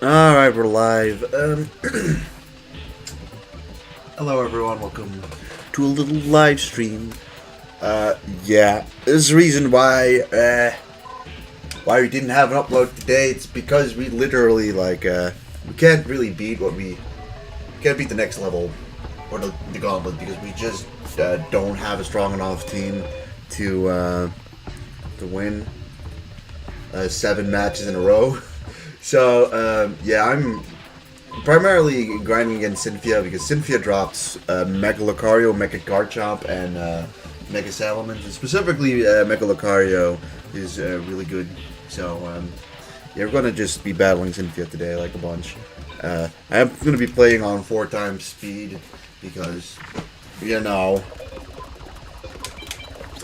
Alright, we're live. Hello everyone, welcome to a little live stream. Yeah, there's a reason why we didn't have an upload today. It's because we literally, we can't really beat can't beat the next level, or the gauntlet, because we just don't have a strong enough team to win 7 matches in a row. So, yeah, I'm primarily grinding against Cynthia because Cynthia drops Mega Lucario, Mega Garchomp, and Mega Salamence. And specifically, Mega Lucario is really good. So, yeah, we're going to just be battling Cynthia today like a bunch. I'm going to be playing on 4 times speed because, you know,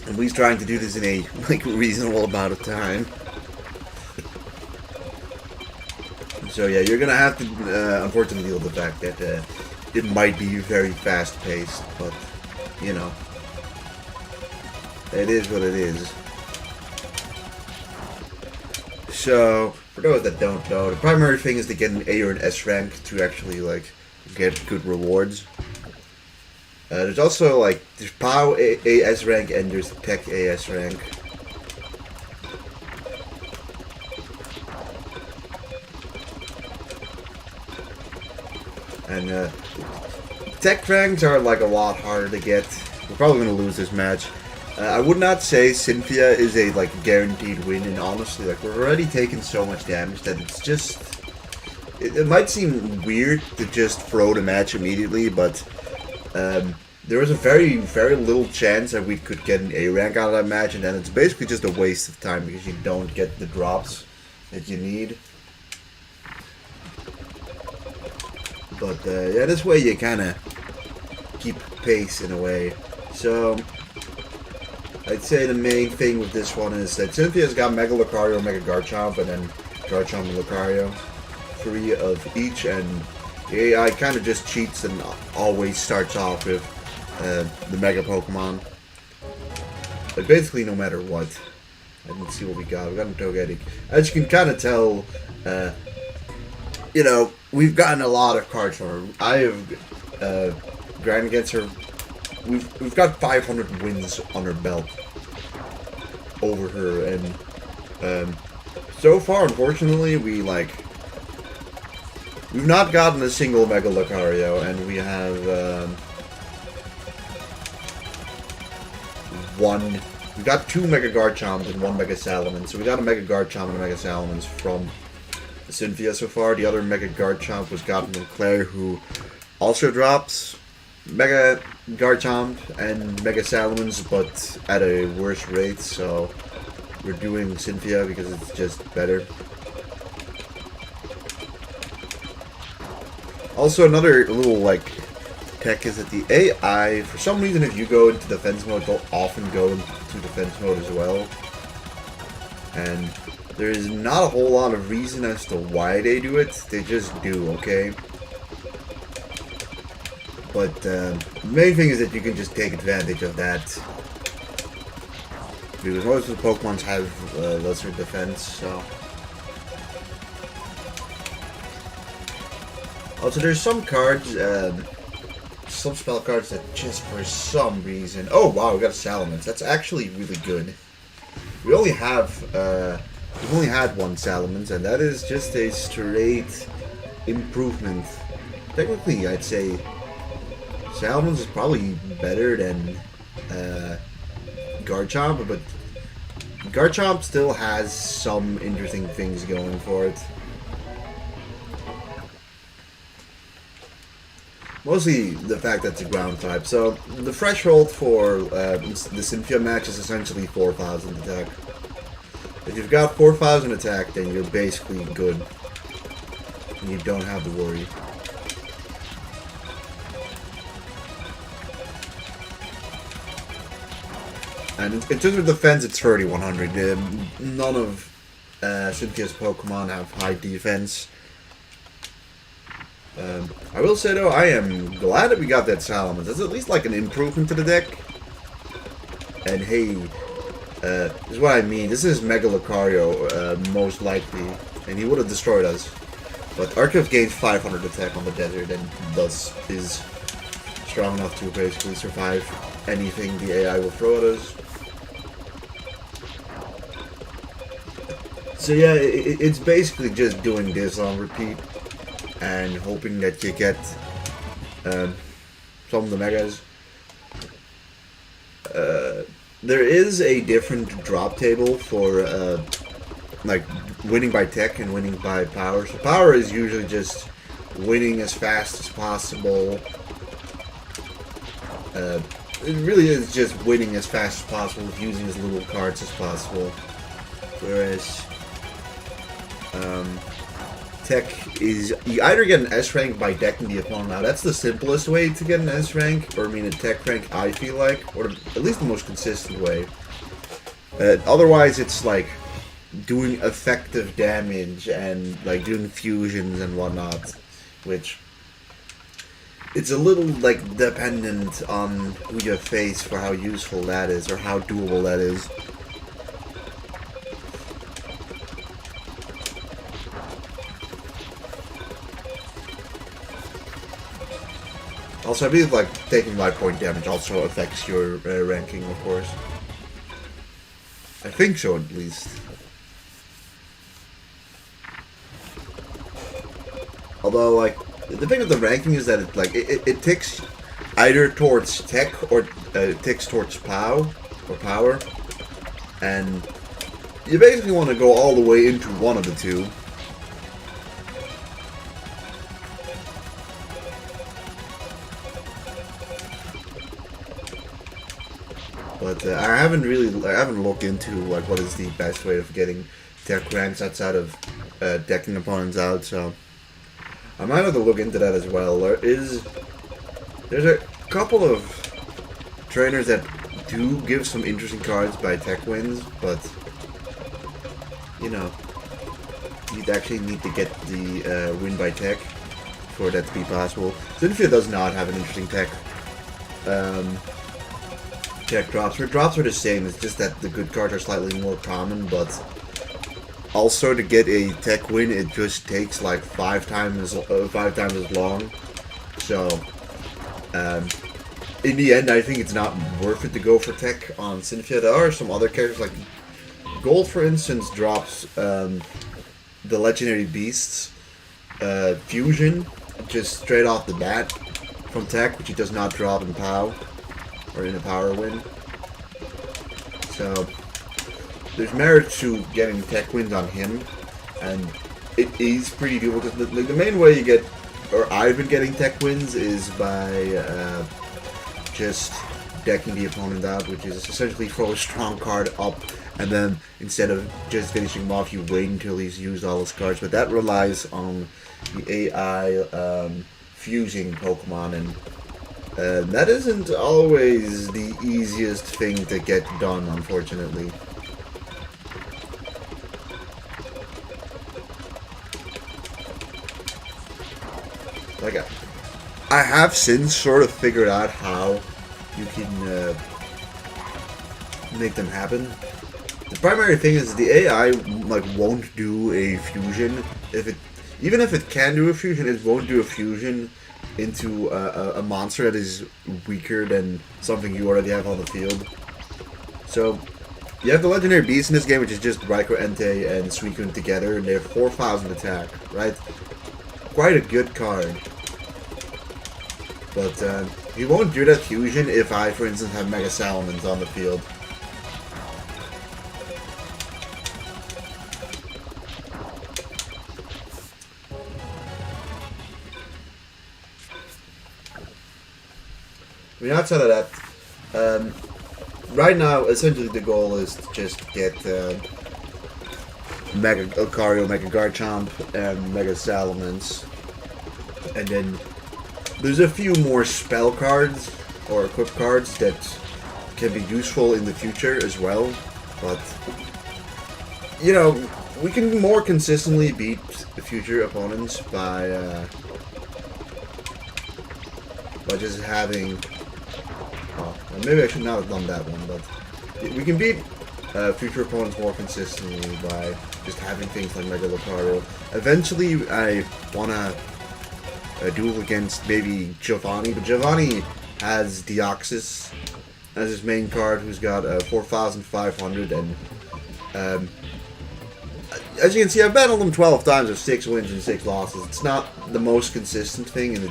at least trying to do this in a reasonable amount of time. So yeah, you're gonna have to unfortunately deal with the fact that it might be very fast-paced, but you know, it is what it is. So for those that don't know, the primary thing is to get an A or an S rank to actually get good rewards. There's also there's POW AS rank and there's Tech AS rank. And tech ranks are a lot harder to get. We're probably going to lose this match. I would not say Cynthia is a guaranteed win, and honestly, we're already taking so much damage that it's just... It might seem weird to just throw the match immediately, but there was a very, very little chance that we could get an A rank out of that match, and then it's basically just a waste of time because you don't get the drops that you need. But yeah, this way you kind of keep pace in a way. So I'd say the main thing with this one is that Cynthia's got Mega Lucario, Mega Garchomp, and then Garchomp and Lucario, 3 of each, and the AI kind of just cheats and always starts off with the Mega Pokemon. But basically, no matter what. Let's see what we got. We got a Togetic. As you can kind of tell, you know, we've gotten a lot of cards from her. I have grinded against her. We've got 500 wins on her belt over her, and so far, unfortunately, we've not gotten a single Mega Lucario, and we have we got 2 Mega Garchomps and 1 Mega Salamence. So we got a Mega Garchomp and a Mega Salamence from Cynthia so far. The other Mega Garchomp was gotten from Claire, who also drops Mega Garchomp and Mega Salamence, but at a worse rate, so we're doing Cynthia because it's just better. Also, another little tech is that the AI, for some reason, if you go into defense mode, they'll often go into defense mode as well. And there is not a whole lot of reason as to why they do it. They just do, okay? But the main thing is that you can just take advantage of that. Because most of the Pokemons have lesser defense, so... Also, there's some cards, some spell cards that just for some reason... Oh, wow, we got a Salamence. That's actually really good. We only have... We've only had 1 Salamence, and that is just a straight improvement. Technically, I'd say Salamence is probably better than Garchomp, but Garchomp still has some interesting things going for it. Mostly the fact that it's a ground type. So the threshold for the Cynthia match is essentially 4,000 attack. If you've got 4,000 attack, then you're basically good. And you don't have to worry. And in terms of defense, it's 3,100. None of Cynthia's Pokemon have high defense. I will say though, I am glad that we got that Salamence. That's at least an improvement to the deck. And hey, this is what I mean. This is Mega Lucario, most likely, and he would have destroyed us. But Arceus gains 500 attack on the desert and thus is strong enough to basically survive anything the AI will throw at us. So yeah, it's basically just doing this on repeat and hoping that you get some of the megas. There is a different drop table for like winning by tech and winning by power. So power is usually just winning as fast as possible. It really is just winning as fast as possible with using as little cards as possible. Whereas tech is, you either get an S rank by decking the opponent. Now that's the simplest way to get an S rank, or I mean a tech rank, I feel like, or at least the most consistent way. Otherwise it's like doing effective damage and like doing fusions and whatnot, which it's a little like dependent on who you face for how useful that is or how doable that is. Also, I believe like taking life point damage also affects your ranking, of course. I think so, at least. Although, like, the thing with the ranking is that it ticks either towards tech or it ticks towards power, and you basically want to go all the way into one of the two. But I haven't looked into like what is the best way of getting tech ranks outside of decking opponents out. So I might have to look into that as well. There's a couple of trainers that do give some interesting cards by tech wins, but you know, you'd actually need to get the win by tech for that to be possible. Zinfia does not have an interesting tech. Tech drops. Her drops are the same, it's just that the good cards are slightly more common, but also to get a tech win it just takes like 5 times as long. So in the end I think it's not worth it to go for tech on Cynthia. There are some other characters like Gold, for instance, drops the legendary beasts fusion just straight off the bat from tech, which it does not drop in PoW or in a power win. So there's merit to getting tech wins on him, and it is pretty doable because the main way you get, or I've been getting tech wins, is by just decking the opponent out, which is essentially throw a strong card up, and then instead of just finishing him off, you wait until he's used all his cards. But that relies on the AI fusing Pokemon, and that isn't always the easiest thing to get done, unfortunately. Like, I have since sort of figured out how you can make them happen. The primary thing is the AI like won't do a fusion. Even if it can do a fusion, it won't do a fusion into a monster that is weaker than something you already have on the field. So you have the legendary beast in this game, which is just Raikou, Entei, and Suicune together, and they have 4,000 attack, right? Quite a good card. But he won't do that fusion if I, for instance, have Mega Salamence on the field. I mean, outside of that, right now, essentially the goal is to just get Mega Lucario, Mega Garchomp, and Mega Salamence. And then there's a few more spell cards or equip cards that can be useful in the future as well. But, you know, we can more consistently beat the future opponents by just having... Well, maybe I should not have done that one, but we can beat future opponents more consistently by just having things like Mega Lucario. Eventually, I want to duel against maybe Giovanni, but Giovanni has Deoxys as his main card, who's got 4,500, and as you can see, I've battled him 12 times with 6 wins and 6 losses. It's not the most consistent thing, and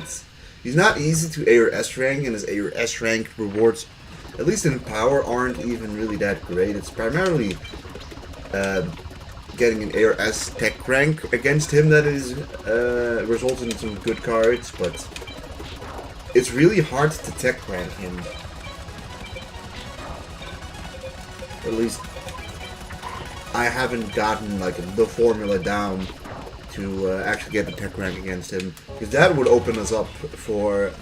he's not easy to A or S rank, and his A or S rank rewards, at least in power, aren't even really that great. It's primarily getting an A or S tech rank against him that is results in some good cards, but it's really hard to tech rank him. Or at least I haven't gotten like the formula down to actually get the tech rank against him, because that would open us up for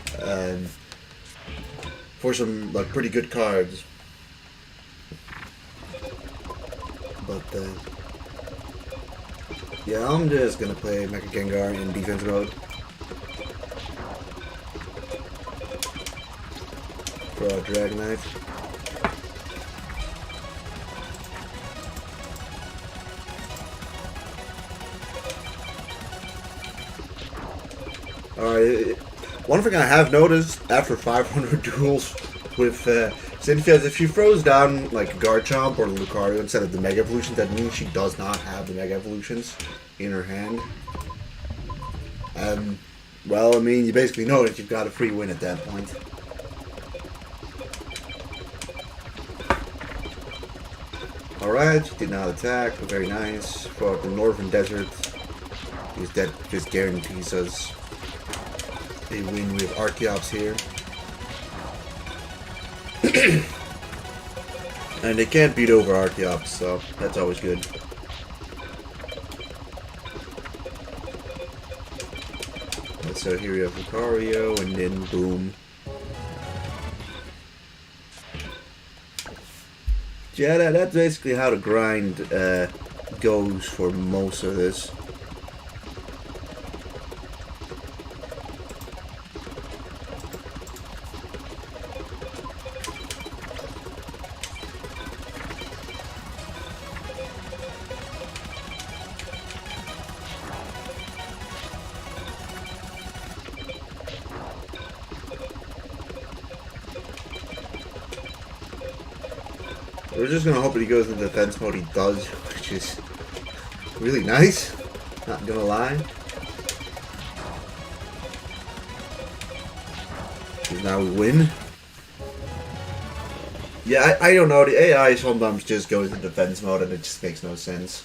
some like pretty good cards. But yeah, I'm just gonna play Mecha Gengar in defense mode. Draw a Dragonite. Alright, one thing I have noticed after 500 duels with Cynthia is if she throws down like Garchomp or Lucario instead of the Mega Evolution, that means she does not have the Mega Evolutions in her hand. Well, I mean, you basically know that you've got a free win at that point. Alright, she did not attack, but very nice. For the Northern Desert, because that just guarantees us a win with Archeops here. And they can't beat over Archeops, so that's always good. So here we have Lucario, and then boom. Yeah, that's basically how the grind goes for most of this. We're just gonna hope that he goes into defense mode. He does, which is really nice. Not gonna lie. Because now we win. Yeah, I don't know. The AI sometimes just goes into defense mode and it just makes no sense.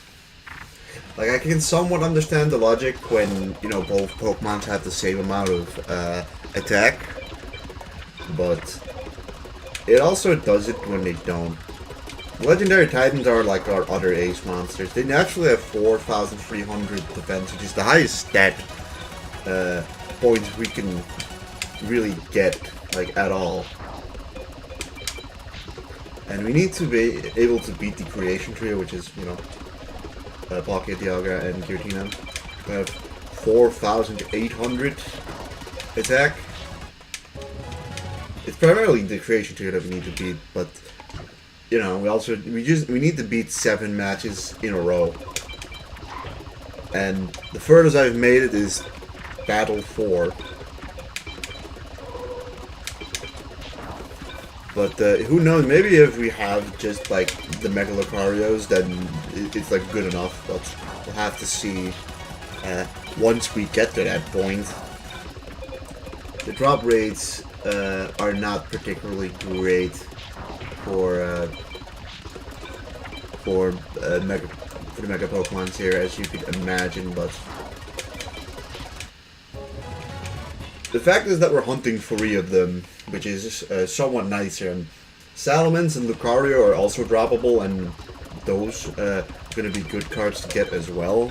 Like, I can somewhat understand the logic when, you know, both Pokemon have the same amount of attack. But it also does it when they don't. Legendary Titans are like our other ace monsters. They naturally have 4,300 defense, which is the highest stat points we can really get, like, at all. And we need to be able to beat the Creation Trio, which is, you know, Palkia, Dialga, and Giratina. We have 4,800 attack. It's primarily the Creation Trio that we need to beat, but you know, we need to beat 7 matches in a row. And the furthest I've made it is Battle 4. But who knows, maybe if we have just like the Mega Lucarios, then it's like good enough, but we'll have to see once we get to that point. The drop rates are not particularly great for the Mega Pokemons here, as you could imagine, but the fact is that we're hunting 3 of them, which is somewhat nicer. And Salamence and Lucario are also droppable, and those are going to be good cards to get as well.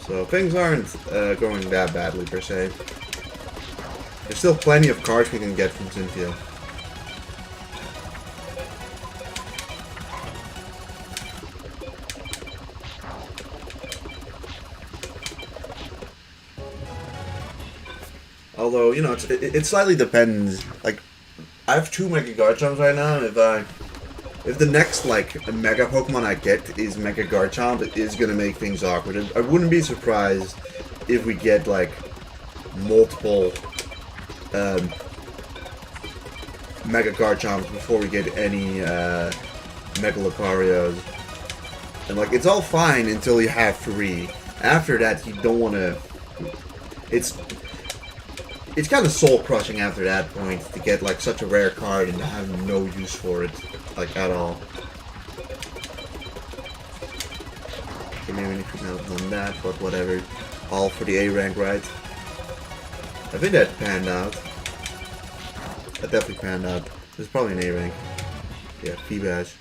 So things aren't going that badly per se. There's still plenty of cards we can get from Cynthia. Although, you know, it slightly depends. Like, I have 2 Mega Garchomps right now. If the next like Mega Pokemon I get is Mega Garchomp, it is gonna make things awkward. I wouldn't be surprised if we get like multiple Mega Garchomps before we get any Mega Lucarios. And like it's all fine until you have 3. After that, you don't want to. It's kind of soul crushing after that point to get like such a rare card and have no use for it, like at all. Okay, maybe we couldn't have done that, but whatever. All for the A rank, right? I think that panned out. That definitely panned out. There's probably an A rank. Yeah, Feebas.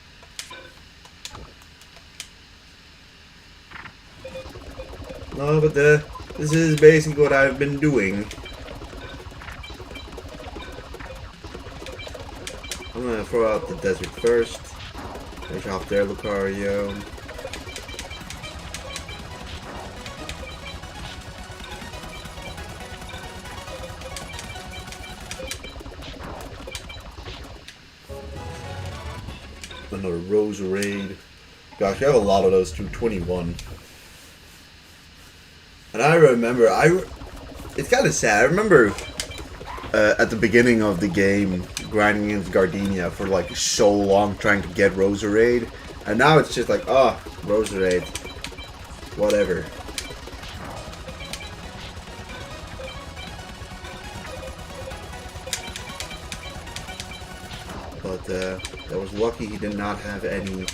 No, but this is basically what I've been doing. I'm gonna throw out the desert first. Finish off their Lucario. Another Roserade. Gosh, I have a lot of those 221. And I remember, it's kind of sad. I remember at the beginning of the game, grinding against Gardenia for like so long trying to get Roserade. And now it's just like, oh, Roserade. Whatever. But I was lucky he did not have any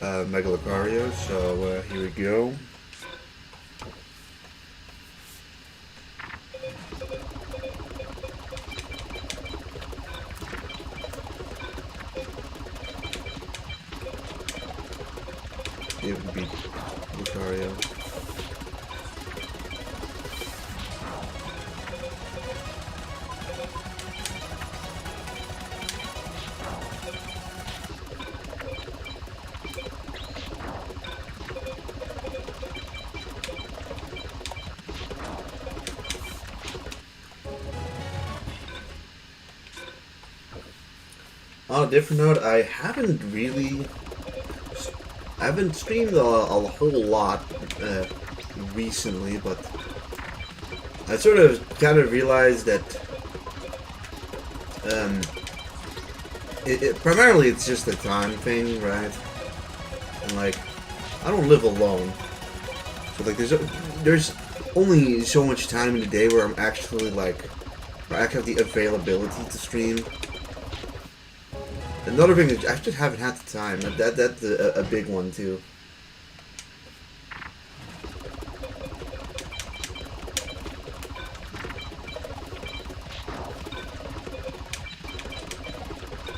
Mega Lucario, so here we go. It would be Lucario. On a different note, I haven't streamed a whole lot recently, but I sort of kind of realized that primarily it's just a time thing, right? And like, I don't live alone, so like there's only so much time in the day where I'm actually like, where I have the availability to stream. Another thing is I just haven't had the time. That's a big one too.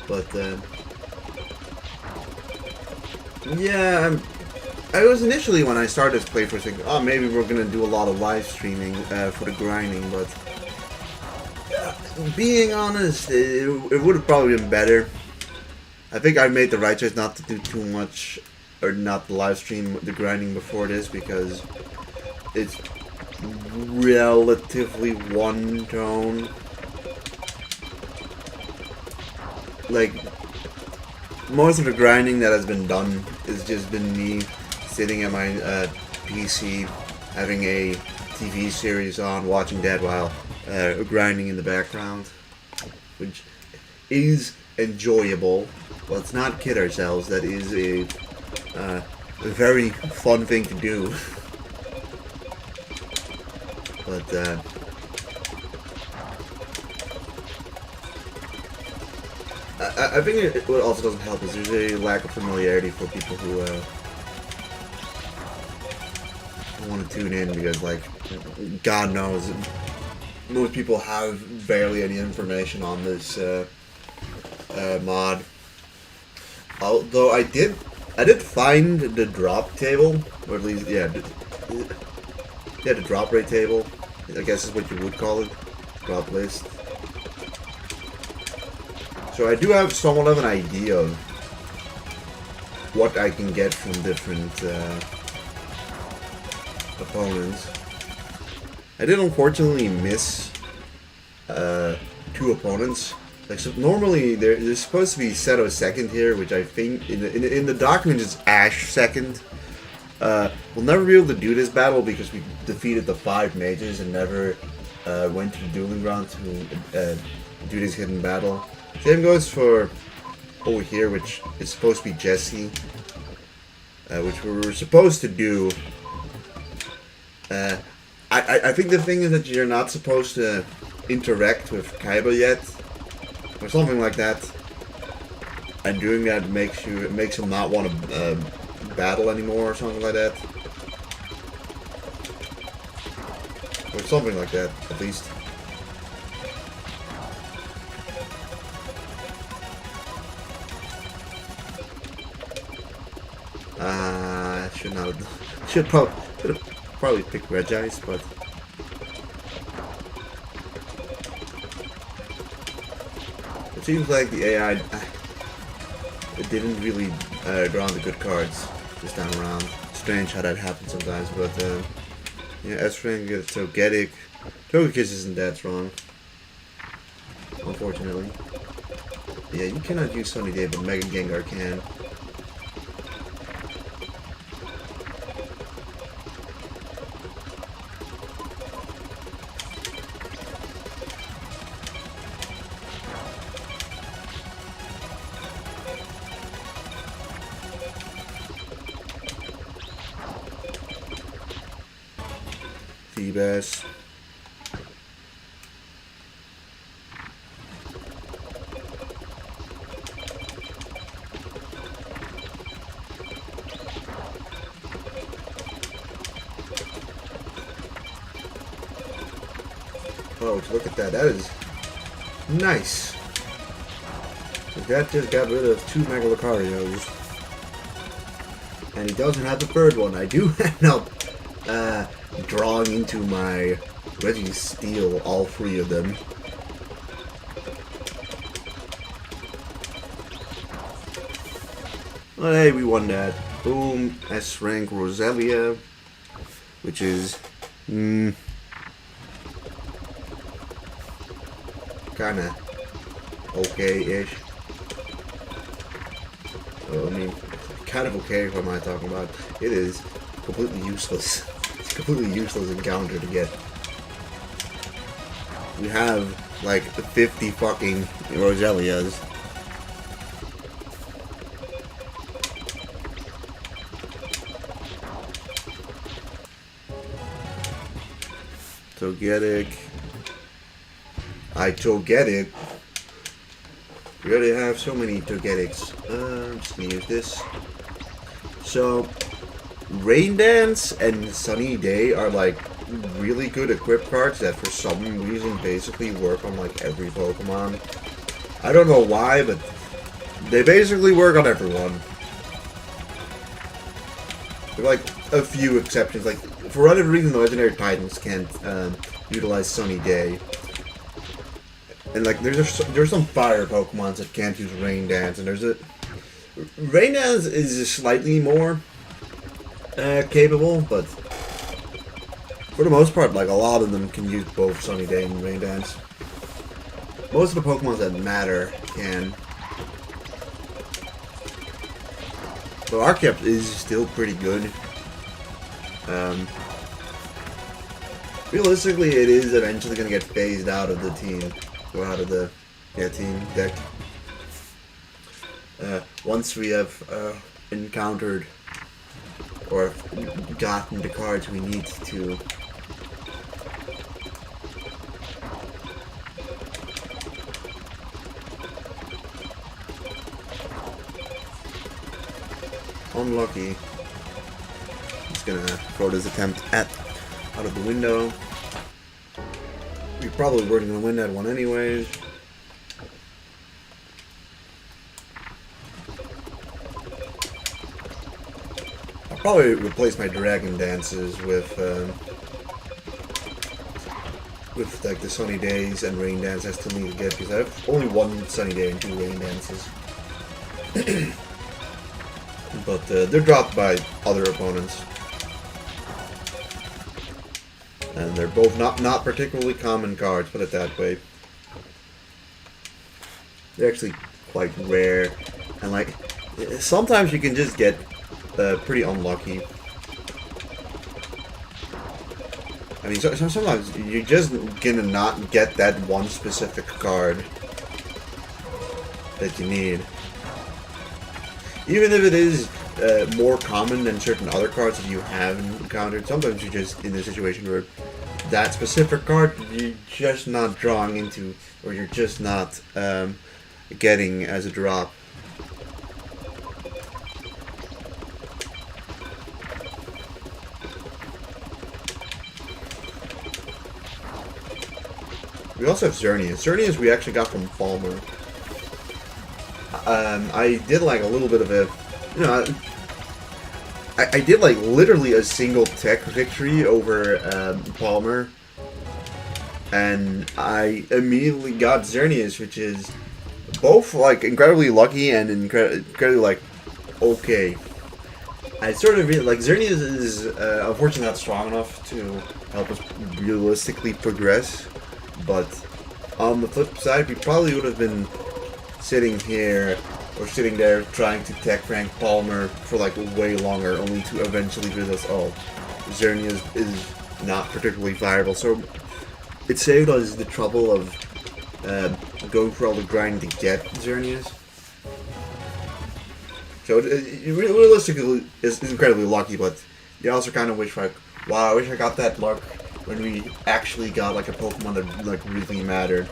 But yeah, I was initially when I started this playthrough thinking, oh, maybe we're gonna do a lot of live streaming for the grinding, but being honest, it would have probably been better. I think I made the right choice not to do too much, or not to live stream the grinding before this, because it's relatively one tone. Like, most of the grinding that has been done has just been me sitting at my PC, having a TV series on, watching that while grinding in the background, which is enjoyable. Let's not kid ourselves, that is a very fun thing to do. But I think what also doesn't help is there's a lack of familiarity for people who want to tune in, because like, God knows, most people have barely any information on this mod. Although I did find the drop table, or at least the drop rate table, I guess is what you would call it, drop list. So I do have somewhat of an idea of what I can get from different opponents. I did unfortunately miss 2 opponents Like, so normally there's supposed to be Seto second here, which I think in the document is Ash second. We'll never be able to do this battle because we defeated the 5 mages and never went to the dueling ground to do this hidden battle. Same goes for over here, which is supposed to be Jesse, which we were supposed to do. I think the thing is that you're not supposed to interact with Kaiba yet, or something like that. And doing that makes him not want to battle anymore, or something like that, or something like that, at least. Should have probably picked Regice, but it seems like the AI it didn't really draw the good cards this time around. Strange how that happens sometimes, but yeah, S-Rank gets Togetic. Togekiss isn't that strong, unfortunately. Yeah, you cannot use Sunny Day, but Mega Gengar can. Feebas. Oh, look at that. That is nice. That just got rid of 2 Mega Lucarios. And he doesn't have the 3rd one. I do end up drawing into my Registeel all 3 of them. Well, hey, we won that. Boom. S-Rank Roselia, which is kinda okay-ish. I mean, kind of okay, what am I talking about? It is completely useless. It's a completely useless encounter to get. We have like 50 fucking Roselias. Togetic. I Togetic. We already have so many Togetics. I'm just gonna use this. So, Rain Dance and Sunny Day are like really good equip cards that for some reason basically work on like every Pokemon. I don't know why, but they basically work on everyone. There are like a few exceptions, like for whatever reason the Legendary Titans can't utilize Sunny Day. And like there's some fire Pokemons that can't use Rain Dance, and Rain Dance is slightly more capable, but for the most part, like a lot of them can use both Sunny Day and Rain Dance. Most of the Pokemon that matter can. So Archeops is still pretty good. Realistically, it is eventually going to get phased out of the team. Or out of the team deck. Once we have encountered or gotten the cards we need to. Unlucky. Just gonna throw this attempt out of the window. We probably weren't gonna win that one anyways. I'll probably replace my Dragon Dances with like the Sunny Days and Rain Dance I still need to get, because I have only 1 Sunny Day and 2 Rain Dances. But they're dropped by other opponents. And they're both not particularly common cards, put it that way. they're actually quite rare, and like sometimes you can just get pretty unlucky. I mean, sometimes you're just gonna not get that one specific card that you need. Even if it is more common than certain other cards that you have encountered, sometimes you're just in a situation where that specific card you're just not drawing into, or you're just not getting as a drop. We also have Xerneas. Xerneas we actually got from Palmer. I did like a little bit of a, you know, I did like literally a single tech victory over Palmer, and I immediately got Xerneas, which is both like incredibly lucky and incredibly like okay. I sort of really like Xerneas is unfortunately not strong enough to help us realistically progress, but on the flip side, we probably would have been sitting here or sitting there trying to tech rank Palmer for like way longer, only to eventually realize, oh, Xerneas is not particularly viable. So it saved us the trouble of going through all the grind to get Xerneas. So realistically, it's incredibly lucky, but you also kind of wish like, wow, I wish I got that luck when we actually got like a Pokemon that like really mattered.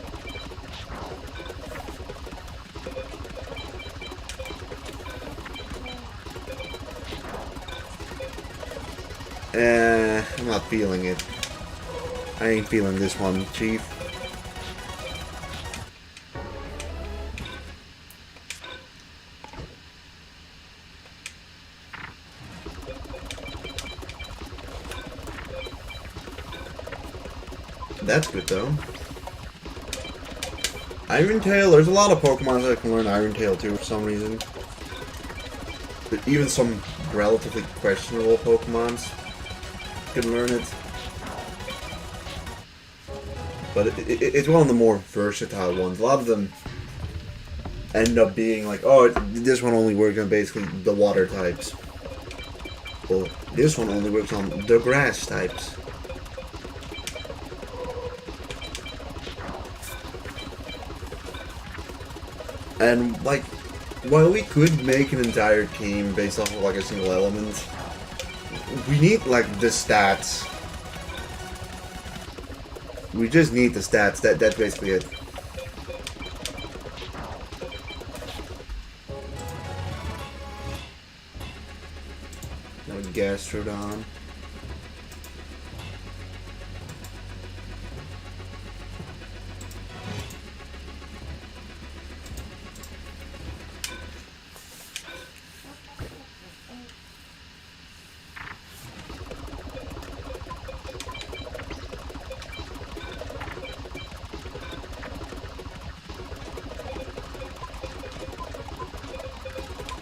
I'm not feeling it. I ain't feeling this one, Chief. That's good though. Iron Tail, there's a lot of Pokemon that can learn Iron Tail too for some reason. But even some relatively questionable Pokemons can learn it. But it's one of the more versatile ones. A lot of them end up being like, oh, this one only works on basically the water types. Well, this one only works on the grass types. And, like, while we could make an entire team based off of, like, a single element, we need, like, the stats. We just need the stats. That's basically it. No Gastrodon.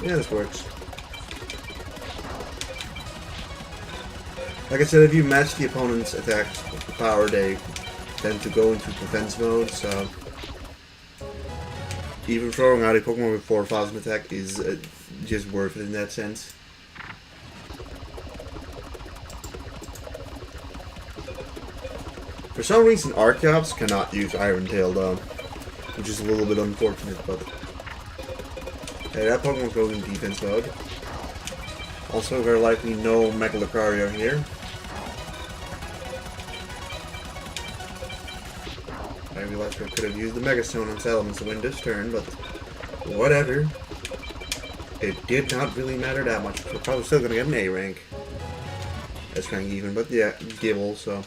Yeah, this works. Like I said, if you match the opponent's attacks with the power, they tend to go into defense mode, so even throwing out a Pokemon with 4,000 attack is just worth it in that sense. For some reason, Archeops cannot use Iron Tail though, which is a little bit unfortunate, but hey, that Pokemon's going in defense mode. Also, very likely no Mega Lucario here. I realized I could have used the Mega Stone on Salamence to win this turn, but whatever. It did not really matter that much. We're probably still gonna get an A rank. That's rank even, but yeah, Gible, so.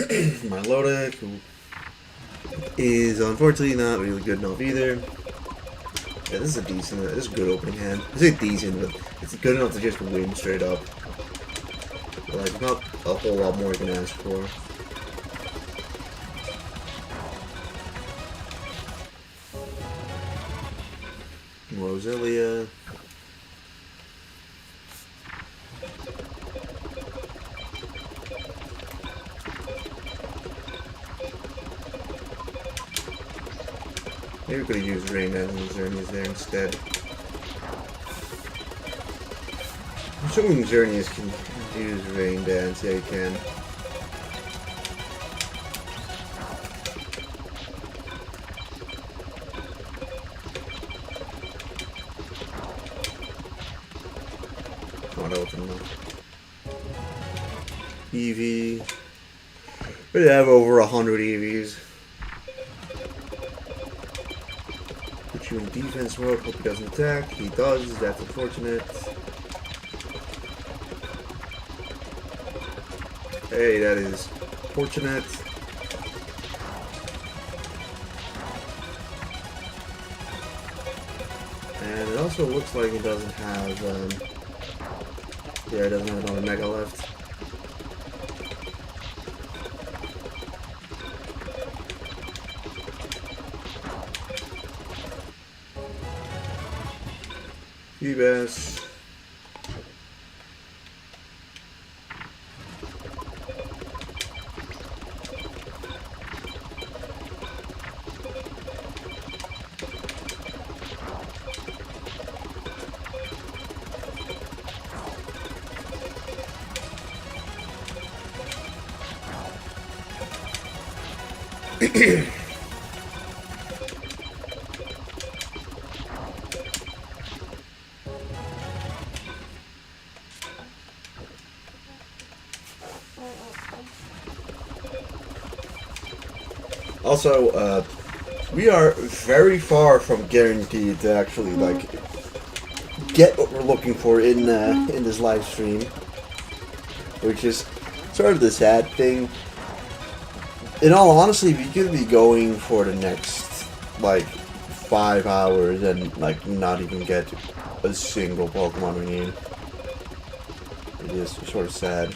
My Lodic, who is unfortunately not really good enough either. Yeah, this is a decent, this is a good opening hand. I say decent, but it's good enough to just win straight up. Like, not a whole lot more you can ask for. Roselia. Maybe we could have used Rain Dance and Xerneas there instead. I'm assuming Xerneas can use Rain Dance. Yeah, you can. Not open enough. Eevee. We have over 100 EVs. Put you in defense mode. Hope he doesn't attack. He does. That's unfortunate. Hey, that is fortunate. And it also looks like it doesn't have, yeah, it doesn't have another Mega left. Feebas. Also, we are very far from guaranteed to actually like get what we're looking for in this live stream, which is sort of the sad thing. In all honesty, we could be going for the next like 5 hours and like not even get a single Pokemon we need. It is sort of sad.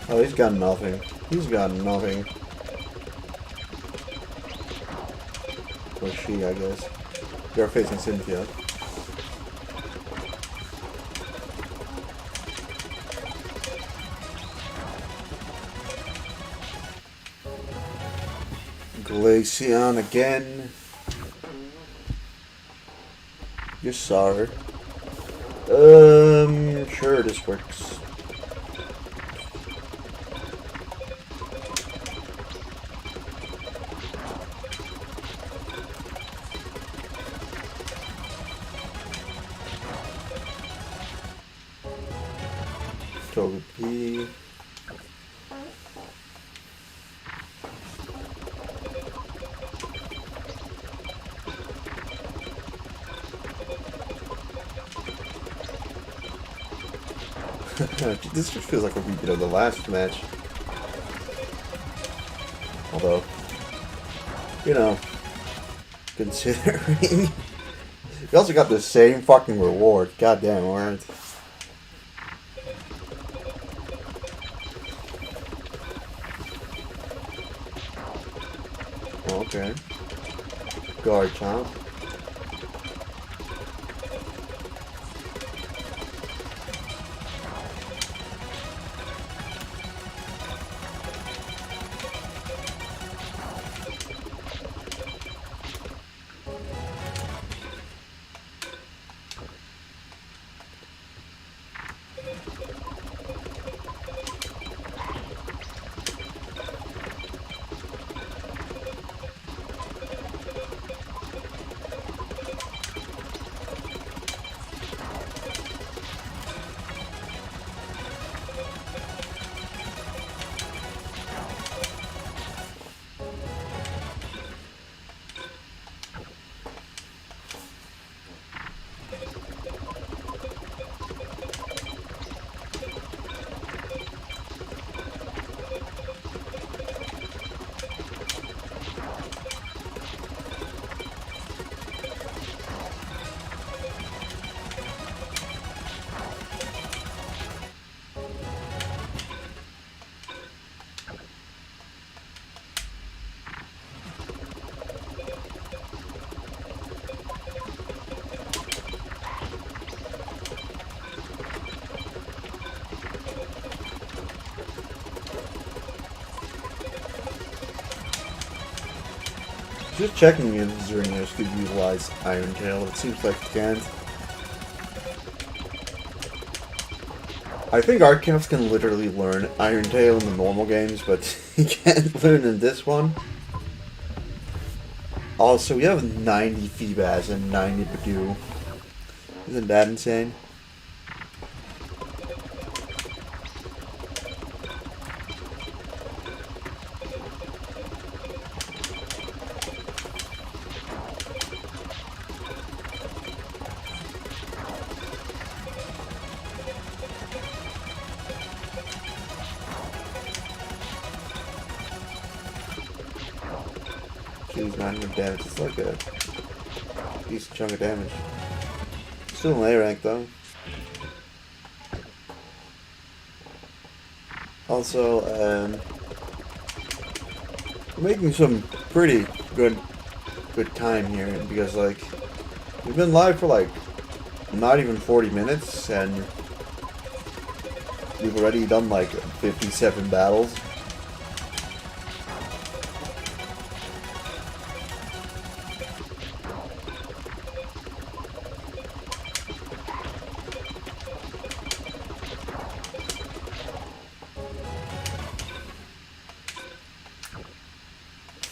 Oh, he's got nothing. He's got nothing. Or she, I guess. They're facing Cynthia. Glaceon again. You saw her. Sure, this works. Togepi. This just feels like a repeat of the last match. Although, you know, considering we also got the same fucking reward. Goddamn, alright. Okay. Garchomp. Just checking if Xerneas could utilize Iron Tail. It seems like it can't. I think Arceus can literally learn Iron Tail in the normal games, but he can't learn in this one. Also, we have 90 Feebas and 90 Badoo. Isn't that insane? Jeez, 900 damage is like a decent chunk of damage. Still in A rank though. Also, we're making some pretty good time here because like we've been live for like not even 40 minutes and we've already done like 57 battles.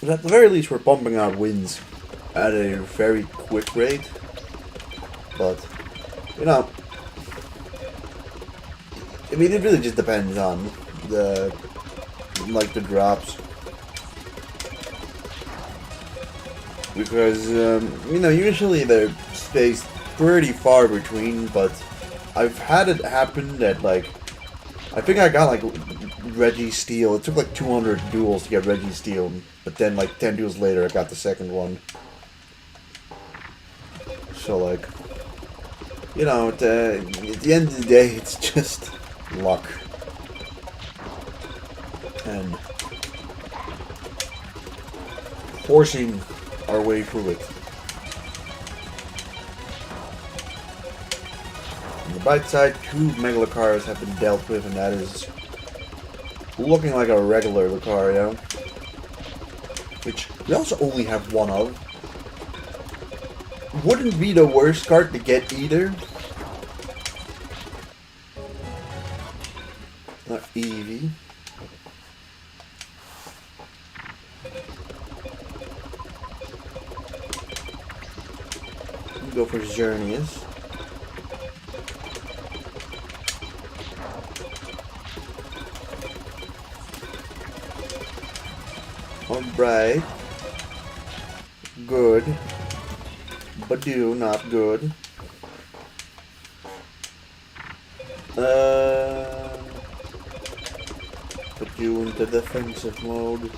But at the very least, we're bumping our wins at a very quick rate. But, you know, I mean, it really just depends on the drops. Because, you know, usually they're spaced pretty far between, but I've had it happen that, like, I think I got, like, Registeel. It took, like, 200 duels to get Registeel, but then, like, 10 duels later, I got the second one. So, like, you know, at the end of the day, it's just luck. And forcing our way through it. On the bright side, 2 Mega Lucarios have been dealt with, and that is looking like a regular Lucario, which we also only have one of. Wouldn't be the worst card to get either. Not Eevee. Go for Xerneas. Alright. Good. Badoo, not good. Put you into defensive mode.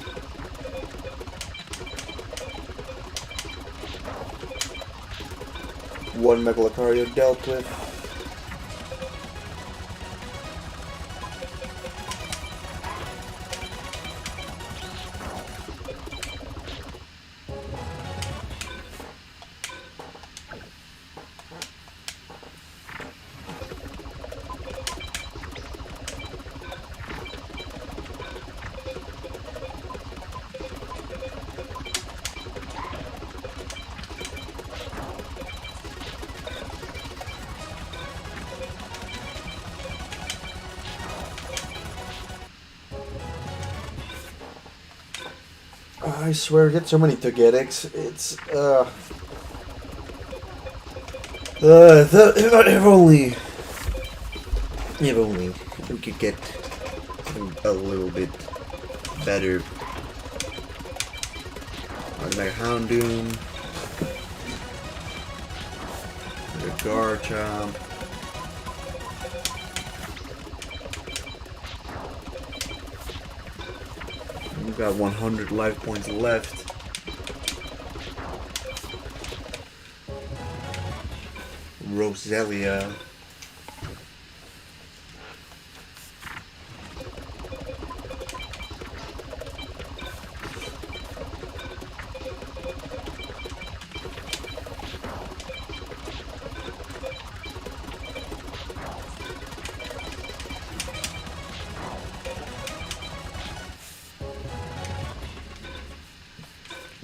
One Mega Lucario dealt with. I swear, I get so many Togedix. It's, if only we could get a little bit better. Automatic Houndoom. Garchomp. We've got 100 life points left. Roselia.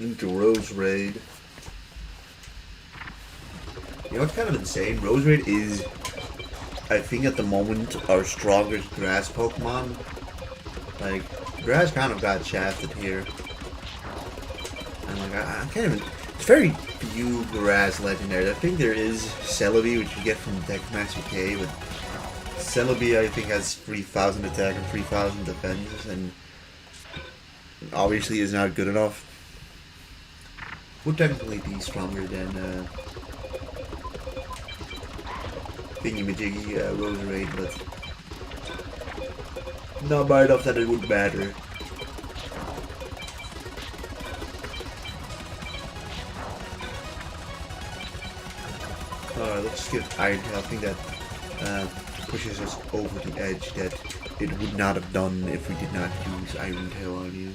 Into Roserade. You know what's kind of insane? Roserade is, I think at the moment, our strongest grass Pokemon. Like, grass kind of got shafted here. And like, I can't even, it's very few grass legendaries. I think there is Celebi, which you get from Deckmaster K, but Celebi I think has 3,000 attack and 3,000 defense, and obviously is not good enough. Would technically be stronger than Thingy-Majiggy Roserade, but not by enough that it would matter. Alright, let's skip Iron Tail. I think that pushes us over the edge that it would not have done if we did not use Iron Tail on you.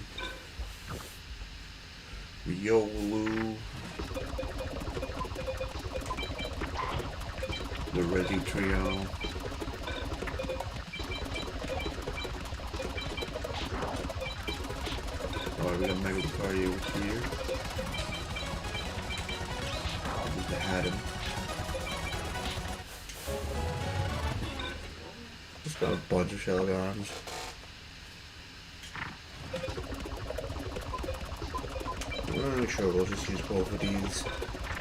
Riolu, the Regi Trio, alright, we got Mega Lucario over here. Need to add him. Just got a bunch of Shelgons. Sure, we'll just use both of these.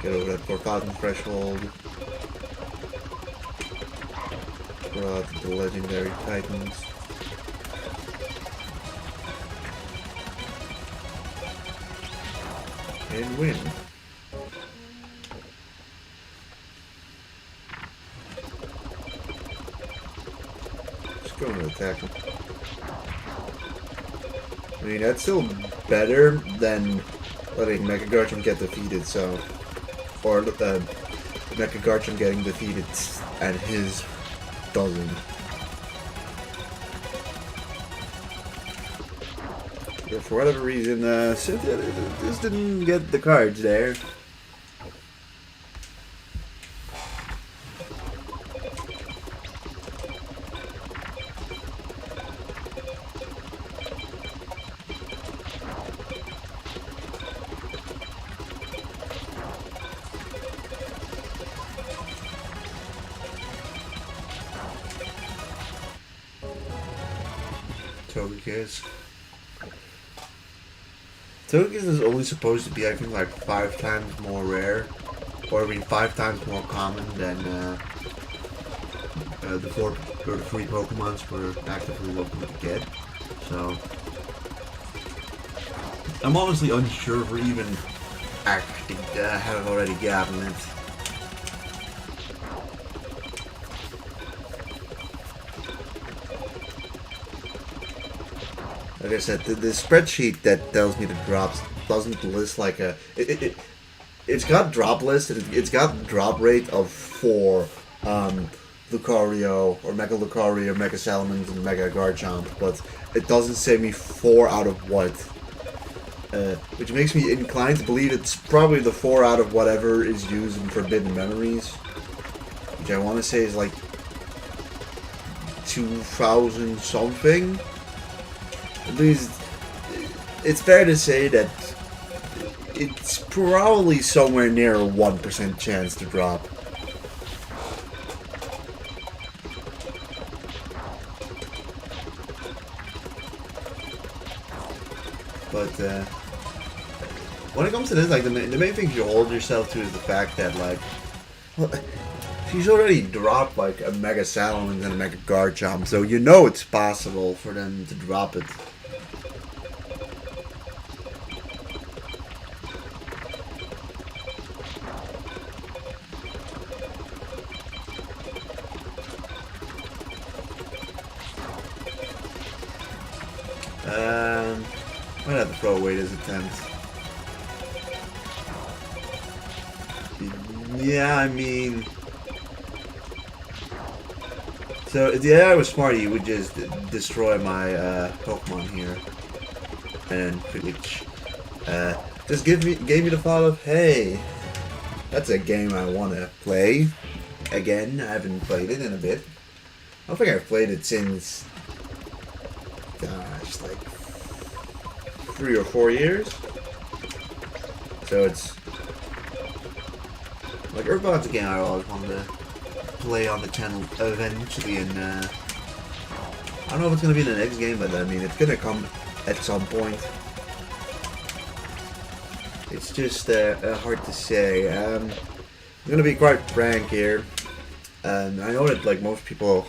Get over that 4,000 threshold. Draw out the legendary Titans. And win. Just go and attack him. I mean, that's still better than letting Mega Garchomp get defeated, so... Or Mega Garchomp getting defeated and his doesn't. for whatever reason, Cynthia just didn't get the cards there. Togekiss. Togekiss is only supposed to be, I think, like 5 times more rare, or I mean 5 times more common than the 4 or the 3 Pokemons we're actively looking to get. So I'm honestly unsure if we're even actually haven't already gotten it. Like I said, the spreadsheet that tells me the drops doesn't list like a... It's got drop list, and it's got drop rate of 4 Lucario, or Mega Lucario, Mega Salamence, and Mega Garchomp, but it doesn't say me 4 out of what. Which makes me inclined to believe it's probably the 4 out of whatever is used in Forbidden Memories, which I want to say is like 2,000 something. At least, it's fair to say that it's probably somewhere near a 1% chance to drop. But, when it comes to this, like, the main thing you hold yourself to is the fact that, like, well, she's already dropped, like, a Mega Salamence and a Mega Garchomp, so you know it's possible for them to drop it. Might have to throw away this attempt. Yeah, I mean... So, if the AI was smart, he would just destroy my Pokemon here. And which just gave me the thought of, hey, that's a game I want to play. Again, I haven't played it in a bit. I don't think I've played it since... gosh, like 3 or 4 years. So it's like Earthbound's a game I always wanted to play on the channel eventually, and I don't know if it's gonna be the next game, but I mean it's gonna come at some point. It's just hard to say. I'm gonna be quite frank here. I know that like most people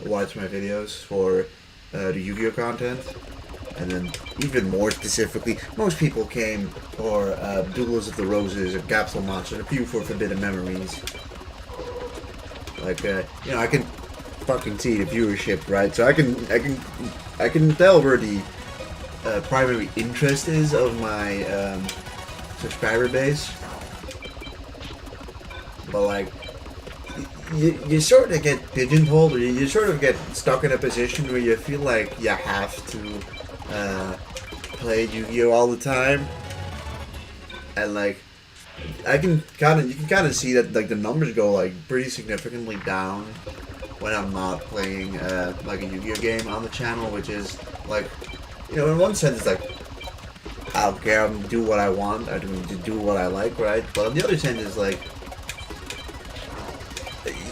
watch my videos for the Yu-Gi-Oh content, and then even more specifically, most people came for Duels of the Roses, and Capsule Monster, and a few for Forbidden Memories. Like, you know, I can fucking see the viewership, right? So I can tell where the primary interest is of my subscriber base. But like, you sort of get pigeonholed, or you sort of get stuck in a position where you feel like you have to play Yu-Gi-Oh all the time, and like you can kind of see that like the numbers go like pretty significantly down when I'm not playing like a Yu-Gi-Oh game on the channel, which is like, you know, in one sense it's like I don't care, I'm gonna do what I want, I do what I like, right? But on the other sense it's like,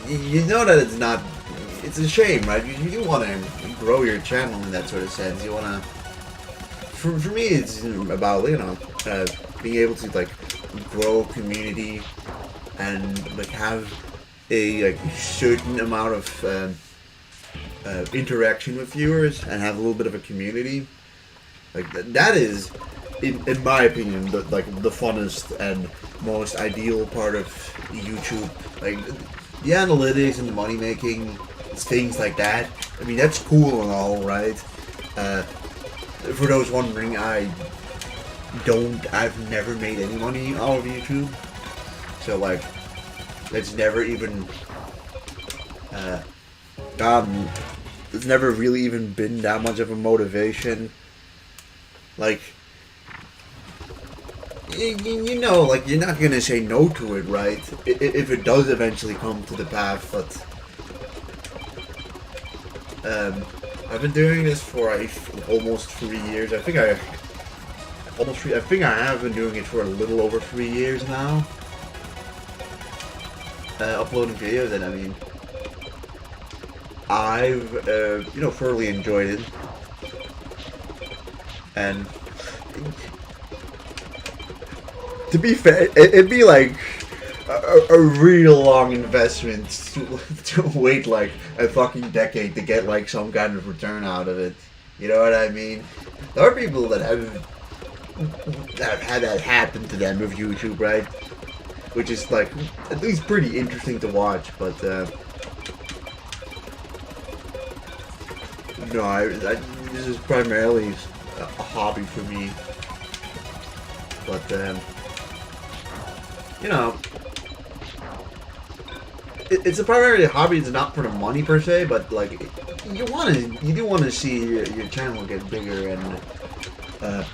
you know that it's not, it's a shame, right? You want to grow your channel in that sort of sense. You want to, for me, it's about, you know, being able to like grow a community and like have a like certain amount of interaction with viewers and have a little bit of a community. Like that is, in my opinion, the funnest and most ideal part of YouTube. Like the analytics and the money making, things like that. I mean, that's cool and all, right? For those wondering, I've never made any money out of YouTube. So like, that's never even, it's never really even been that much of a motivation. Like, you know, like, you're not gonna say no to it, right? If it does eventually come to the path, but I've been doing this for almost 3 years. I think I have been doing it for a little over 3 years now. Uploading videos, and I mean, I've thoroughly enjoyed it, and to be fair, it'd be like a real long investment to wait like a fucking decade to get like some kind of return out of it. You know what I mean? There are people that have had that happen to them with YouTube, right? Which is like at least pretty interesting to watch, but no, this is primarily a hobby for me. But you know, it's a primarily hobby. It's not for the money per se, but like you do want to see your channel get bigger and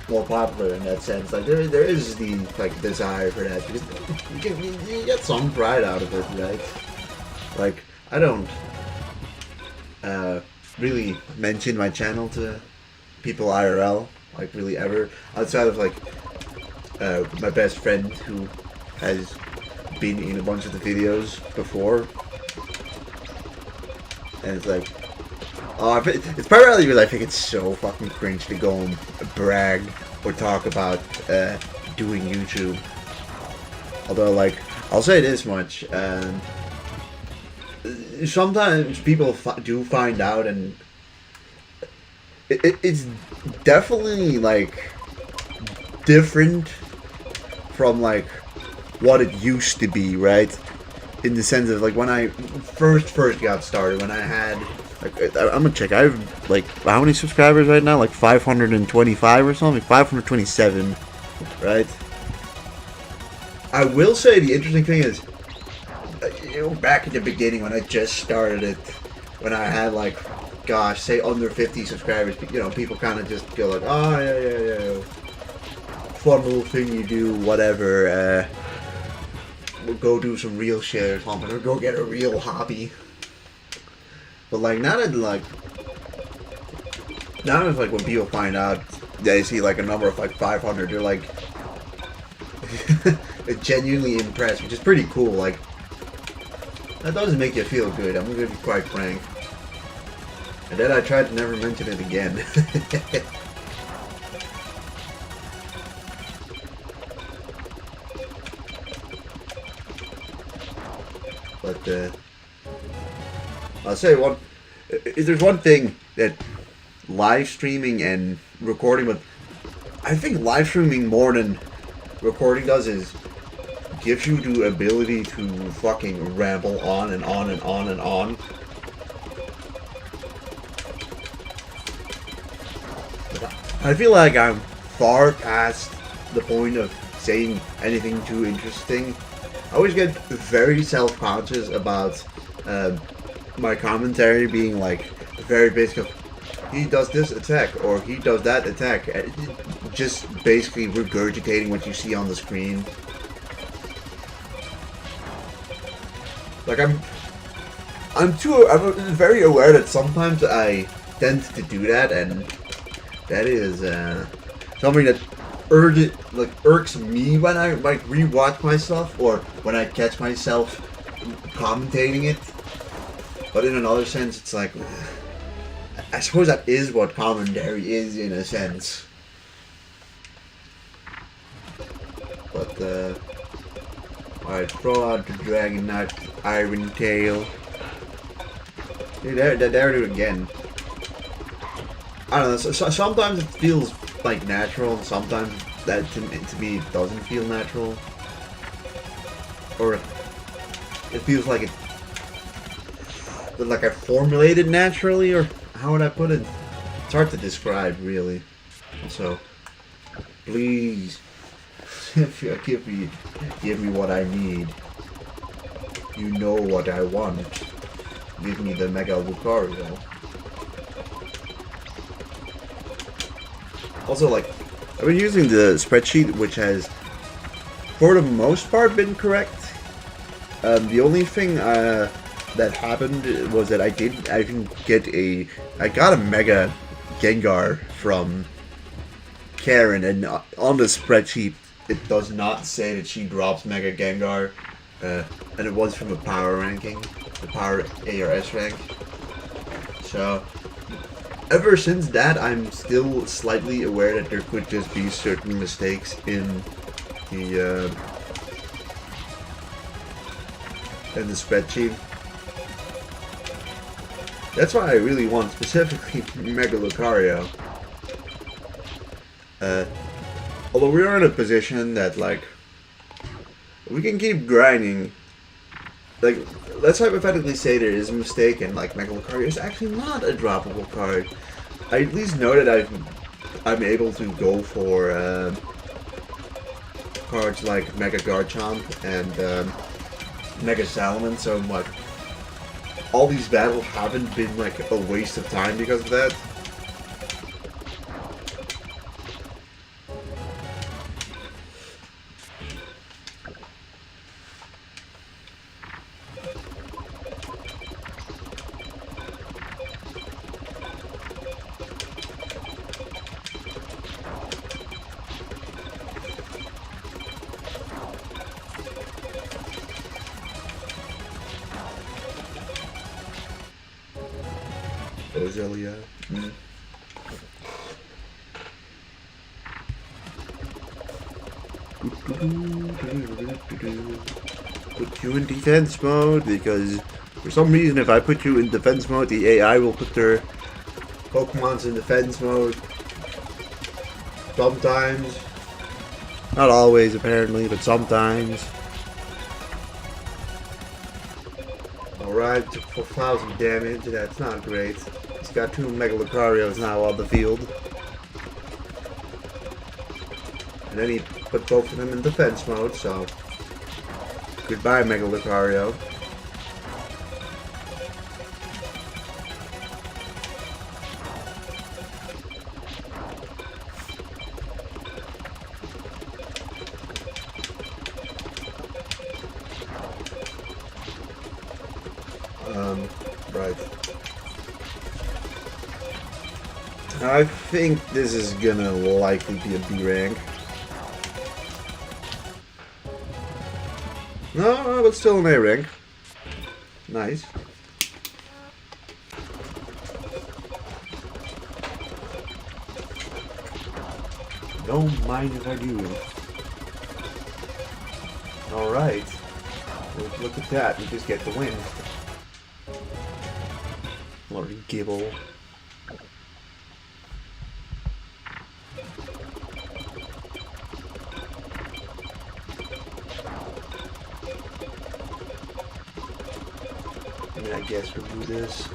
more popular in that sense. Like there is the like desire for that because you get some pride out of it, right? Like I don't really mention my channel to people IRL, like really ever, outside of like my best friend who has been in a bunch of the videos before, and it's like, oh, it's primarily because I think it's so fucking cringe to go and brag or talk about doing YouTube. Although, like, I'll say this much: sometimes people do find out, and it's definitely like different from like what it used to be, right? In the sense of like when I first got started, when I had like I'm gonna check. I have like how many subscribers right now? Like 525 or something, 527, right? I will say the interesting thing is, back in the beginning when I just started it, when I had like, gosh, say under 50 subscribers, people kind of just go like, oh yeah, fun little thing you do, whatever. We'll go do some real shit or something, or go get a real hobby. But like now that when people find out, they see like a number of like 500, they're like genuinely impressed, which is pretty cool. Like that does make you feel good. I'm gonna be quite frank. And then I tried to never mention it again. But I'll say if there's one thing that live streaming and recording, but I think live streaming more than recording does is gives you the ability to fucking ramble on and on and on and on. I feel like I'm far past the point of saying anything too interesting. I always get very self-conscious about my commentary being like very basic of, he does this attack or he does that attack, just basically regurgitating what you see on the screen. Like I'm very aware that sometimes I tend to do that, and that is something that irks me when I like rewatch myself or when I catch myself commentating it. But in another sense, it's like, I suppose that is what commentary is in a sense. But alright, throw out the Dragon Knight Iron Tail. Dude, there do it again. I don't know, sometimes it feels like natural, and sometimes that to me it doesn't feel natural. Or it feels like I formulated naturally, or how would I put it? It's hard to describe, really. So, please, give me what I need. You know what I want. Give me the Mega Lucario. Also, like, I've been using the spreadsheet, which has, for the most part, been correct. The only thing that happened was that I got a Mega Gengar from Karen, and on the spreadsheet it does not say that she drops Mega Gengar, and it was from a power ranking, the power A or S rank. So ever since that, I'm still slightly aware that there could just be certain mistakes in the spreadsheet. That's why I really want specifically Mega Lucario. Although we are in a position that, like, we can keep grinding. Like, let's hypothetically say there is a mistake and, like, Mega Lucario is actually not a droppable card. I at least know that I'm able to go for cards like Mega Garchomp and Mega Salamence, so like all these battles haven't been like a waste of time because of that. Roselia. Put you in defense mode, because for some reason if I put you in defense mode, the AI will put their Pokemons in defense mode. Sometimes. Not always apparently, but sometimes. Alright, took 4,000 damage, that's not great. He's got 2 Mega Lucarios now on the field. And then he put both of them in defense mode, so goodbye Mega Lucario. Right. I think this is gonna likely be a B rank. No, but still an A rank. Nice. Don't mind if I do. Alright. Look at that, we just get the win. Lord Gibble. I mean, I guess we'll do this.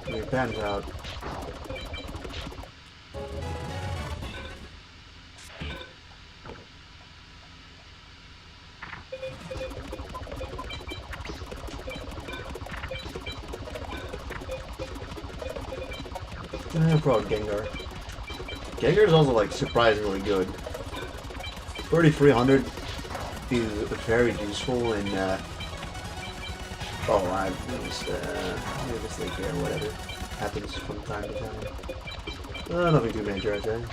It pans out. Probably Gengar. Gengar is also like surprisingly good. 3300 is very useful in oh, I just mistake there, whatever. Happens from time to time. Nothing too major, I'd say.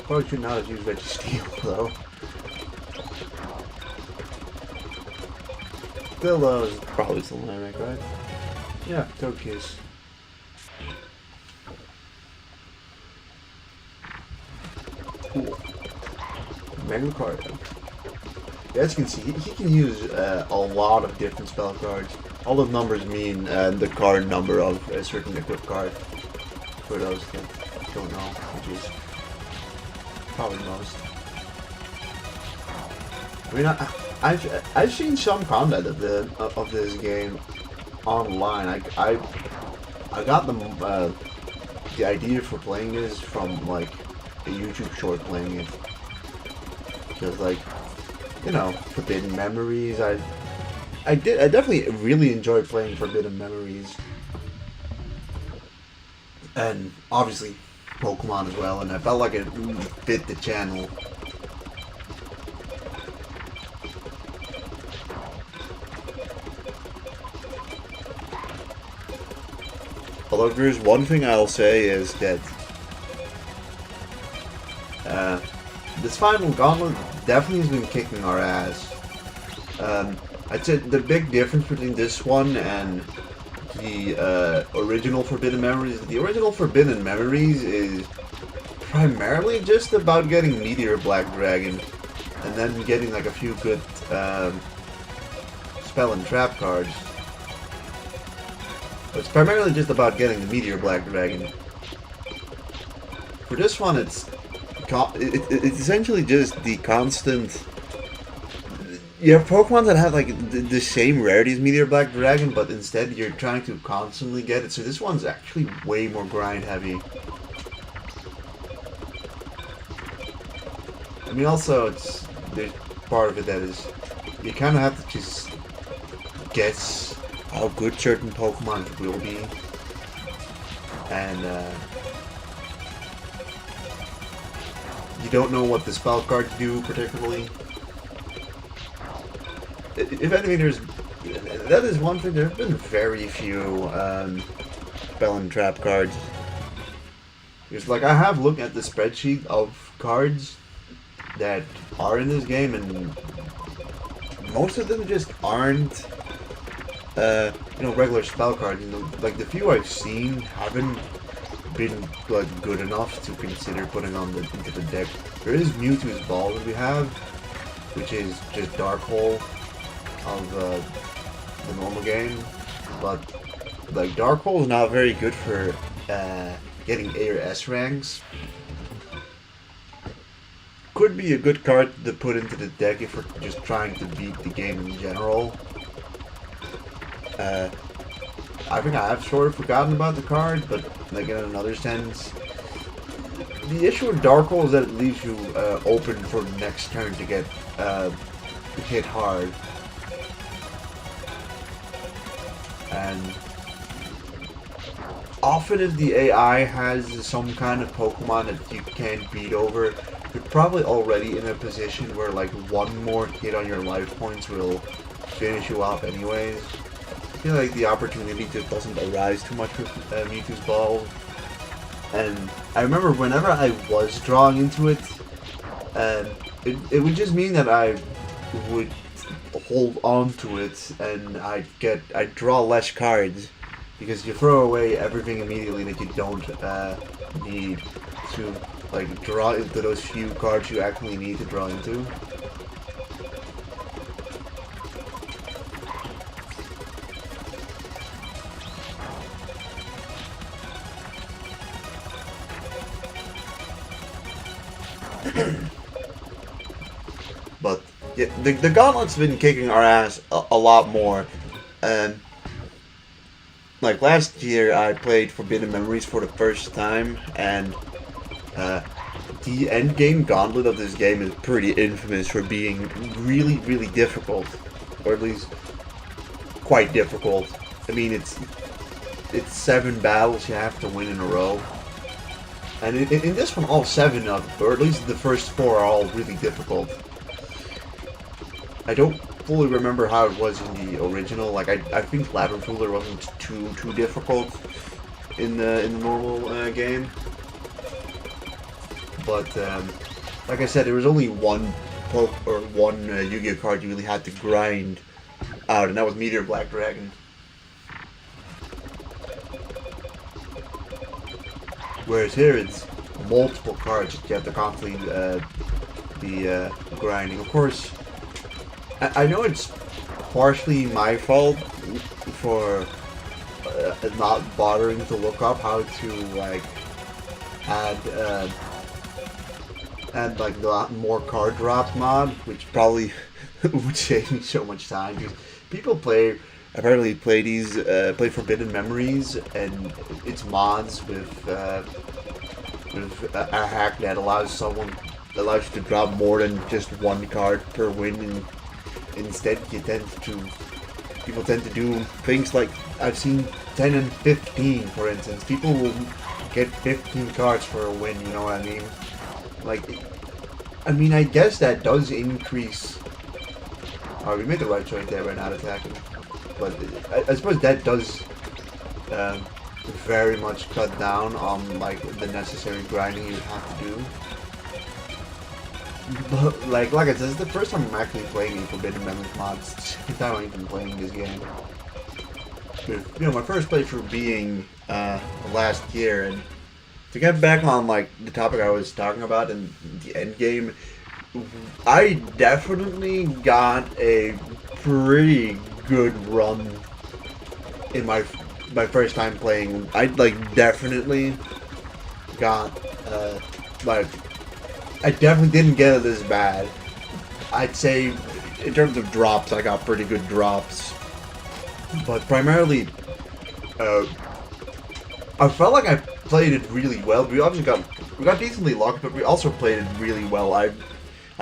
Probably should not have used Registeel though. Still is probably still in rank, right? Yeah, Togekiss. Cool. Mega Lucario. As you can see, he can use a lot of different spell cards. All the numbers mean the card number of a certain equipped card. For those that don't know, which is probably most. I mean, I've seen some combat of this game online. I got the idea for playing this from like a YouTube short playing it, because like Forbidden Memories. I definitely really enjoyed playing Forbidden Memories, and obviously Pokemon as well. And I felt like it fit the channel. Although there's one thing I'll say is that this final gauntlet definitely has been kicking our ass. I'd say the big difference between this one and the original Forbidden Memories, the original Forbidden Memories is primarily just about getting Meteor Black Dragon and then getting like a few good spell and trap cards. It's primarily just about getting the Meteor Black Dragon. For this one, it's essentially just the constant. You have Pokemon that have like the same rarity as Meteor Black Dragon, but instead you're trying to constantly get it. So this one's actually way more grind heavy. I mean, also there's part of it that is you kind of have to just guess how good certain Pokemon will be, and you don't know what the spell cards do particularly. If anything, that is one thing. There have been very few spell and trap cards. Because, like, I have looked at the spreadsheet of cards that are in this game, and most of them just aren't regular spell cards. Like the few I've seen haven't been like good enough to consider putting into the deck. There is Mewtwo's Ball that we have, which is just Dark Hole of the normal game, but like Dark Hole is not very good for getting A or S ranks. Could be a good card to put into the deck if we're just trying to beat the game in general. I think I have sort of forgotten about the card, but like in another sense, the issue with Dark Hole is that it leaves you open for the next turn to get hit hard. And often if the AI has some kind of Pokemon that you can't beat over, you're probably already in a position where like one more hit on your life points will finish you off anyways. I feel like the opportunity just doesn't arise too much with Mewtwo's Ball. And I remember whenever I was drawing into it, it would just mean that I would hold on to it and I'd draw less cards because you throw away everything immediately that you don't need to like draw into those few cards you actually need to draw into. But yeah, the Gauntlet's been kicking our ass a lot more. Like last year, I played Forbidden Memories for the first time, and the end game Gauntlet of this game is pretty infamous for being really, really difficult, or at least quite difficult. I mean, it's 7 battles you have to win in a row. And in this one, all 7 of them, or at least the first 4, are all really difficult. I don't fully remember how it was in the original. Like I think Labyrinth Ruler wasn't too difficult in the normal game. But like I said, there was only one Yu-Gi-Oh card you really had to grind out, and that was Meteor Black Dragon. Whereas here it's multiple cards that you have to constantly be grinding. Of course, I know it's partially my fault for not bothering to look up how to like add like the more card drop mod, which probably would save me so much time because people apparently play Forbidden Memories, and it's mods with a hack that allows someone allows you to drop more than just one card per win, and instead people tend to do things like I've seen 10 and 15, for instance. People will get 15 cards for a win, you know what I mean? Like, I mean, I guess that does increase. Oh, we made the right choice there by not attacking. But I suppose that does very much cut down on like the necessary grinding you have to do. But like I said, this is the first time I'm actually playing a Forbidden Memories mod. It's the time I'm even playing this game. You know, my first playthrough being last year, and to get back on like the topic I was talking about in the end game, I definitely got a pretty good run in my first time playing. I like definitely got like I definitely didn't get it this bad. I'd say in terms of drops, I got pretty good drops. But primarily, I felt like I played it really well. We got decently lucky, but we also played it really well. I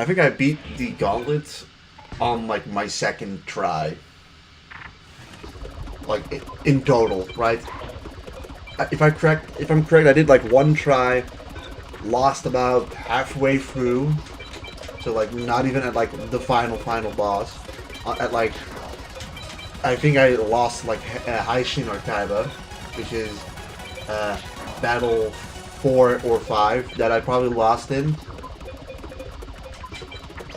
think I beat the gauntlet on like my second try. Like in total, right? If I'm correct, I did like one try, lost about halfway through, so like not even at like the final boss. At like, I think I lost like Haishin or Kaiba, which is battle 4 or 5 that I probably lost in.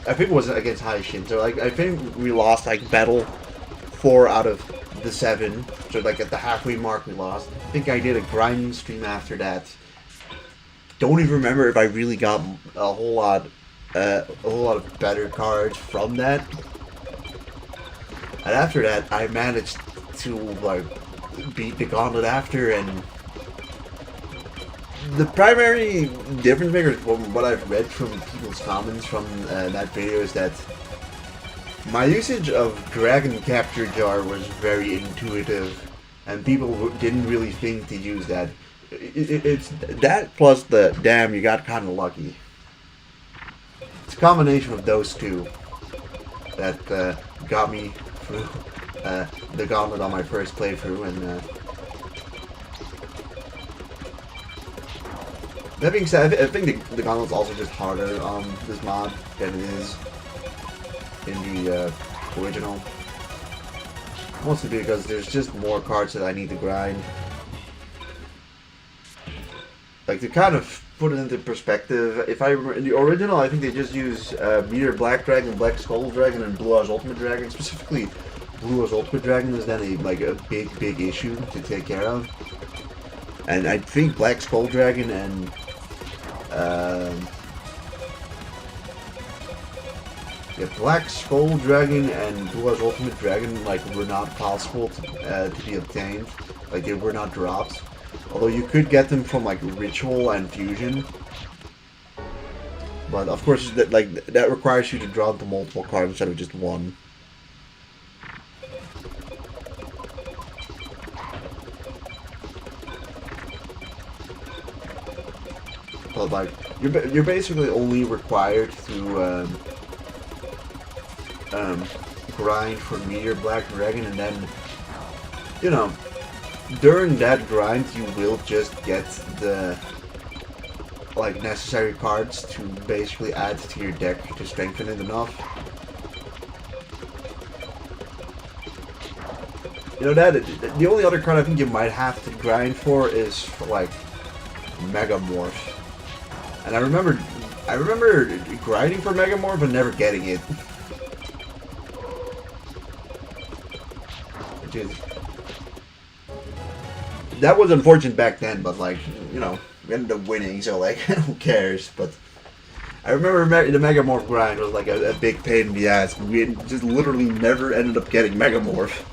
I think it wasn't against Haishin, so like I think we lost like battle 4 out of the 7, so like at the halfway mark we lost. I think I did a grinding stream after that. Don't even remember if I really got a whole lot of better cards from that. And after that, I managed to like beat the gauntlet after, and the primary difference maker from what I've read from people's comments from that video is that my usage of Dragon Capture Jar was very intuitive, and people didn't really think to use that. It's that plus the damn you got kind of lucky. It's a combination of those two that got me through the gauntlet on my first playthrough, and that being said, I think the gauntlet's also just harder on this mod than it is in the original. Mostly because there's just more cards that I need to grind. Like, to kind of put it into perspective, if I remember, in the original, I think they just use Meteor Black Dragon, Black Skull Dragon, and Blue Eyes Ultimate Dragon. Specifically, Blue Eyes Ultimate Dragon is then a big issue to take care of. And I think Black Skull Dragon and Black Skull Dragon and Blue Eyes Ultimate Dragon like were not possible to be obtained. Like, they were not drops. Although you could get them from like Ritual and Fusion, but of course that requires you to draw the multiple cards instead of just one. But like you're basically only required to grind for Meteor Black Dragon, and then you know. During that grind, you will just get the like necessary cards to basically add to your deck to strengthen it enough. You know that the only other card I think you might have to grind for is for like Megamorph, and I remember grinding for Megamorph and never getting it, which is. That was unfortunate back then, but like, you know, we ended up winning, so like, who cares? But I remember the Megamorph grind was like a big pain in the ass. We just literally never ended up getting Megamorph.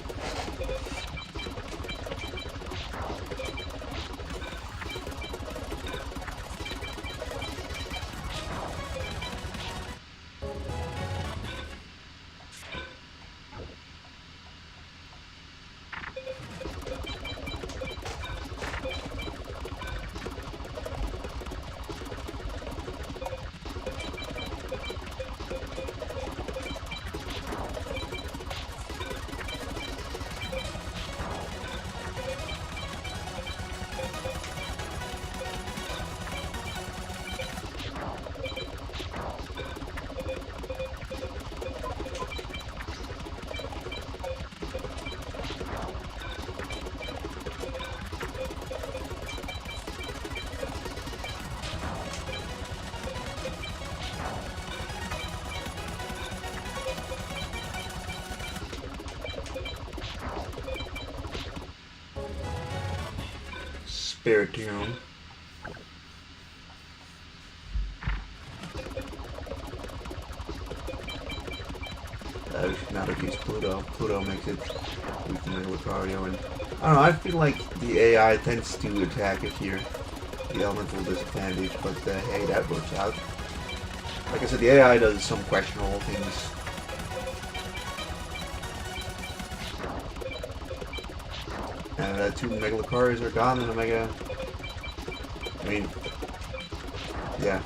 Spiritomb. We should not use Pluto. Pluto makes it weak to Mega Lucario, and I don't know, I feel like the AI tends to attack if you're the elemental disadvantage, but hey, that works out. Like I said, the AI does some questionable things. And 2 Mega Lucarios are gone, and Omega. I mean, yeah.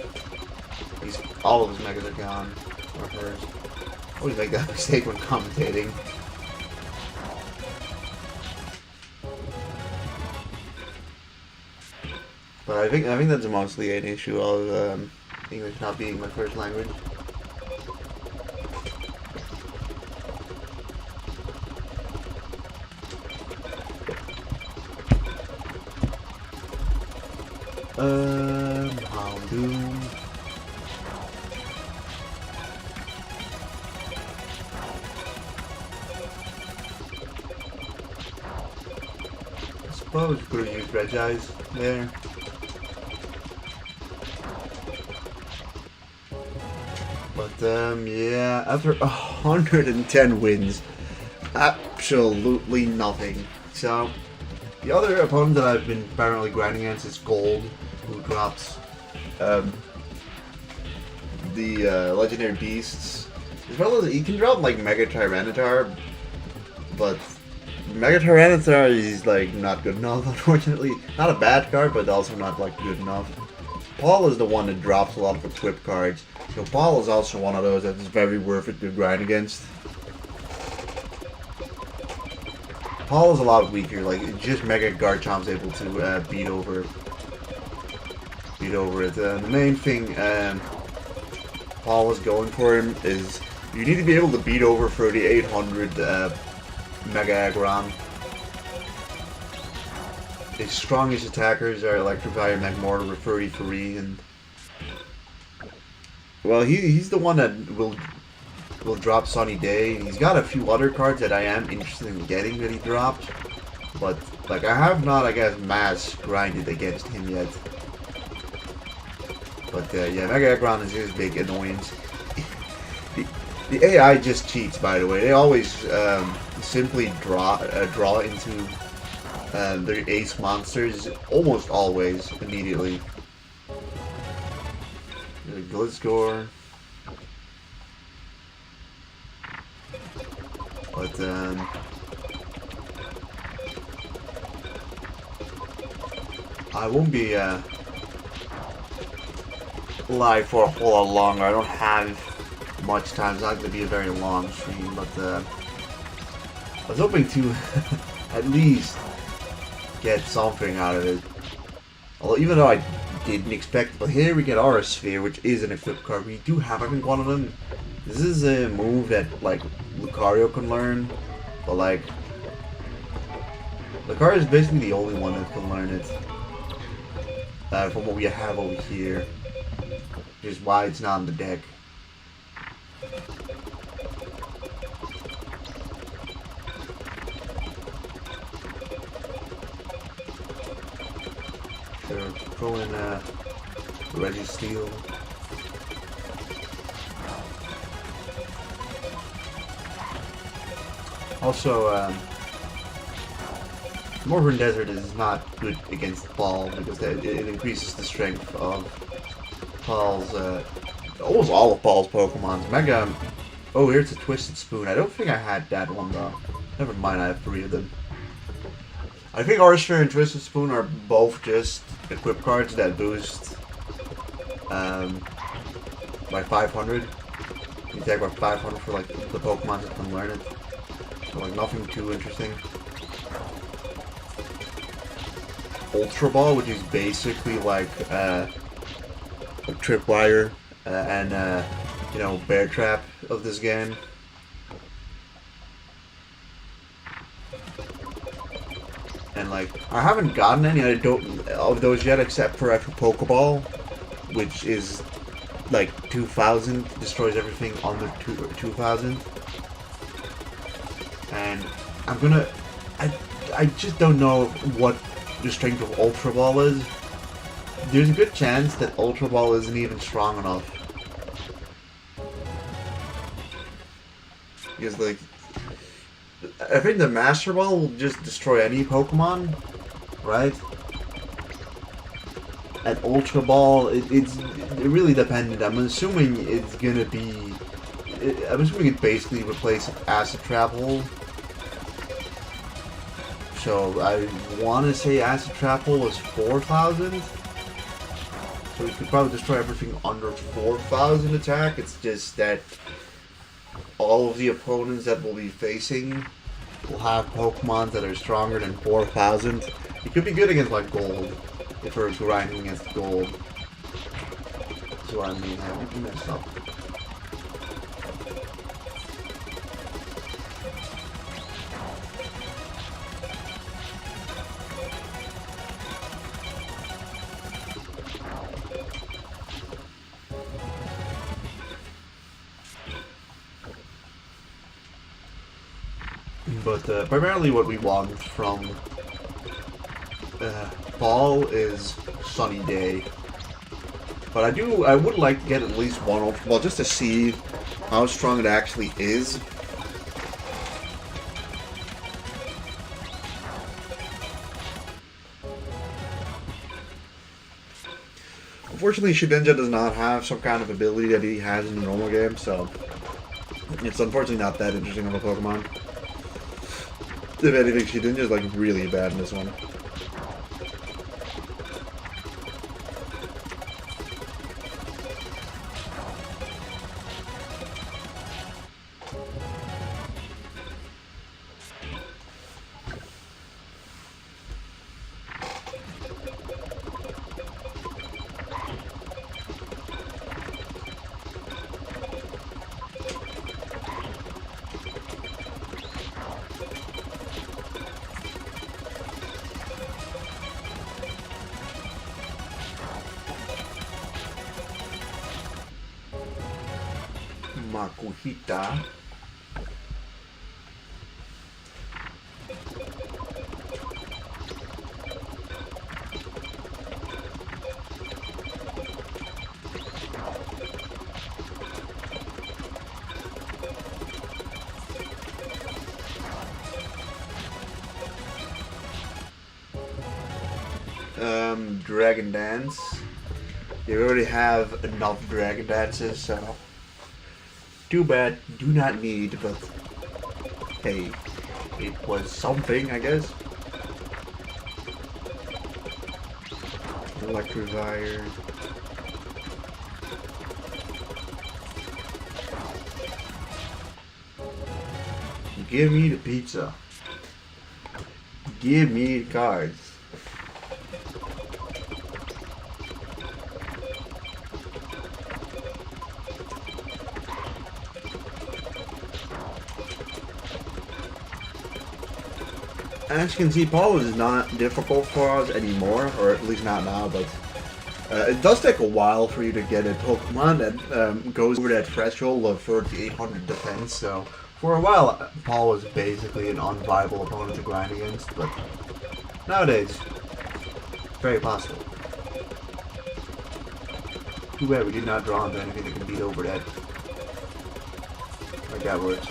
All of his Megas are gone. Or hers. I always make that mistake when commentating. But I think that's mostly an issue of English not being my first language. Houndoom. I suppose we could have used Regice there. But yeah, after 110 wins, absolutely nothing. So the other opponent that I've been apparently grinding against is Gold, who drops the legendary beasts, as well as he can drop like Mega Tyranitar, but Mega Tyranitar is like not good enough, unfortunately. Not a bad card, but also not like good enough. Paul is the one that drops a lot of equip cards, so Paul is also one of those that is very worth it to grind against. Paul is a lot weaker, like just Mega Garchomp's able to beat over it. The main thing Paul is going for him is you need to be able to beat over 3800 Mega Aggron. His strongest attackers are Electrovire, Magmortar with 33, and well, he's the one that will drop Sunny Day. He's got a few other cards that I am interested in getting that he dropped, but like I have not, I guess, mass grinded against him yet. But yeah, Mega Aggron is his big annoyance. The AI just cheats, by the way. They always simply draw into their ace monsters almost always immediately. Gliscor. But I won't be live for a whole lot longer. I don't have much time. It's not going to be a very long stream, but I was hoping to at least get something out of it. Although, even though I didn't expect it, but here we get Aura Sphere, which is an equipped card. We do have, I think, one of them. This is a move that, like, Lucario can learn, but, like, Lucario is basically the only one that can learn it. From what we have over here. Which is why it's not on the deck. Sure, throw in Registeel. Also, Morphin Desert is not good against Ball because it increases the strength of Paul's, almost all of Paul's Pokemons. Mega. Oh, here's a Twisted Spoon. I don't think I had that one though. Never mind, I have 3 of them. I think Aura Sphere and Twisted Spoon are both just equip cards that boost by 500. You take by 500 for like the Pokemon that can learn it. So like nothing too interesting. Ultra Ball, which is basically like a Tripwire and you know, Bear Trap of this game. And like I haven't gotten any of those yet, except for a Pokeball, which is like 2000, destroys everything under 2000. And I'm gonna, I just don't know what the strength of Ultra Ball is, there's a good chance that Ultra Ball isn't even strong enough. Because, like, I think the Master Ball will just destroy any Pokemon, right? At Ultra Ball, it's really dependent. I'm assuming it's gonna be... I'm assuming it basically replaces Acid Trap Hole. So I want to say Acid Trap Hole is 4,000. So we could probably destroy everything under 4,000 attack. It's just that all of the opponents that we'll be facing will have Pokemon that are stronger than 4,000. It could be good against like Gold, if we're grinding against Gold. That's what I mean. I messed up. But primarily what we want from Ball is Sunny Day. But I would like to get at least one Ultra Ball just to see how strong it actually is. Unfortunately, Shedinja does not have some kind of ability that he has in the normal game, so it's unfortunately not that interesting of a Pokemon. If anything, Shedinja is like really bad in this one. Makuhita. Dragon Dance. You already have enough Dragon Dances, so too bad, do not need, but hey, it was something, I guess. Electivire. Give me the pizza. Give me the cards. As you can see, Paul is not difficult for us anymore, or at least not now, but it does take a while for you to get a Pokemon that goes over that threshold of 3,800 defense, so for a while, Paul was basically an unviable opponent to grind against, but nowadays, very possible. Too bad we did not draw into anything that can beat over that. Like that works.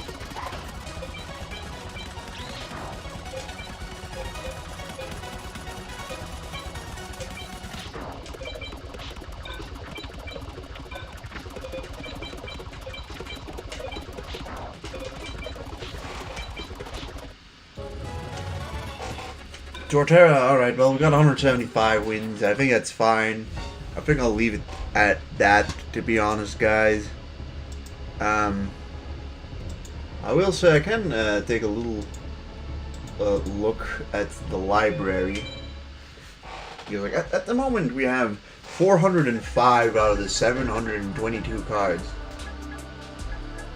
Torterra, alright, well, we got 175 wins. I think that's fine. I think I'll leave it at that, to be honest, guys. I will say I can take a little look at the library. Because, like, at the moment, we have 405 out of the 722 cards.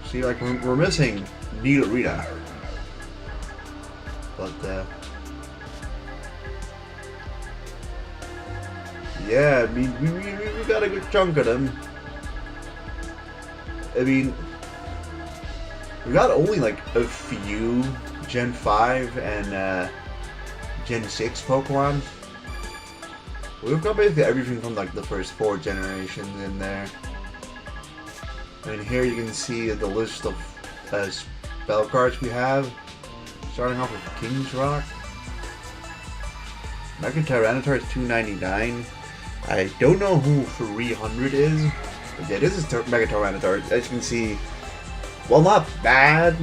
See, like, we're missing Nidorina. But, yeah, I mean, we got a good chunk of them. I mean, we got only like a few Gen 5 and Gen 6 Pokemon. We've got basically everything from like the first 4 generations in there. And here you can see the list of spell cards we have. Starting off with King's Rock. Mega Tyranitar is $2.99. I don't know who 300 is. But yeah, this is Mega Tyranitar. As you can see, well, not bad.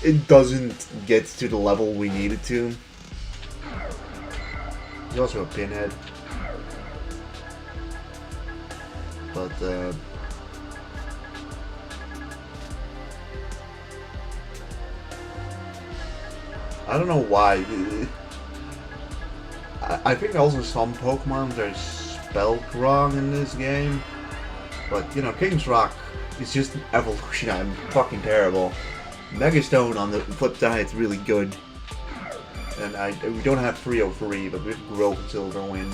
It doesn't get to the level we need it to. There's also a Pinhead. But, I don't know why. I think also some Pokemon are spelled wrong in this game. But, you know, King's Rock is just an evolution. I'm fucking terrible. Mega Stone on the flip side is really good. And we don't have 303, but we have Growth, Silverwind,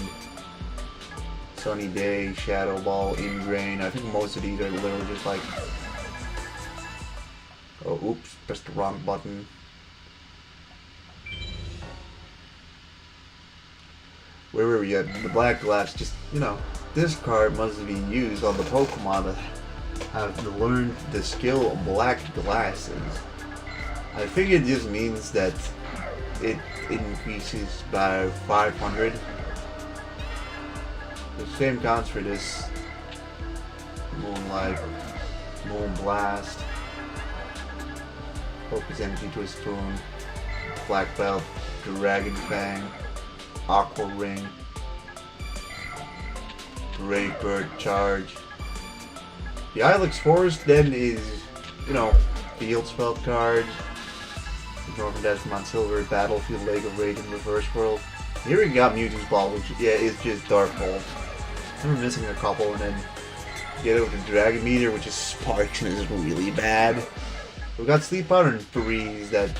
Sunny Day, Shadow Ball, Ingrain. I think most of these are literally just like... Oh, oops, pressed the wrong button. Where were we at? The Black Glass, just, you know, this card must be used on the Pokemon that have learned the skill of Black Glasses. I think it just means that it increases by 500. The same counts for this Moonlight, Moonblast, Focus Energy to a Spoon, Black Belt, Dragon Fang, Aqua Ring, Great Bird Charge. The Ilex Forest then is, you know, field spell cards. Northern Desmond Silver, Battlefield, Lake of Rage, and Reverse World. Here we got Mewtwo's Ball, which, yeah, is just Dark Hole. I'm missing a couple, and then get over to Dragon Meteor, which is Sparks, and is really bad. We got Sleep Powder and Freeze that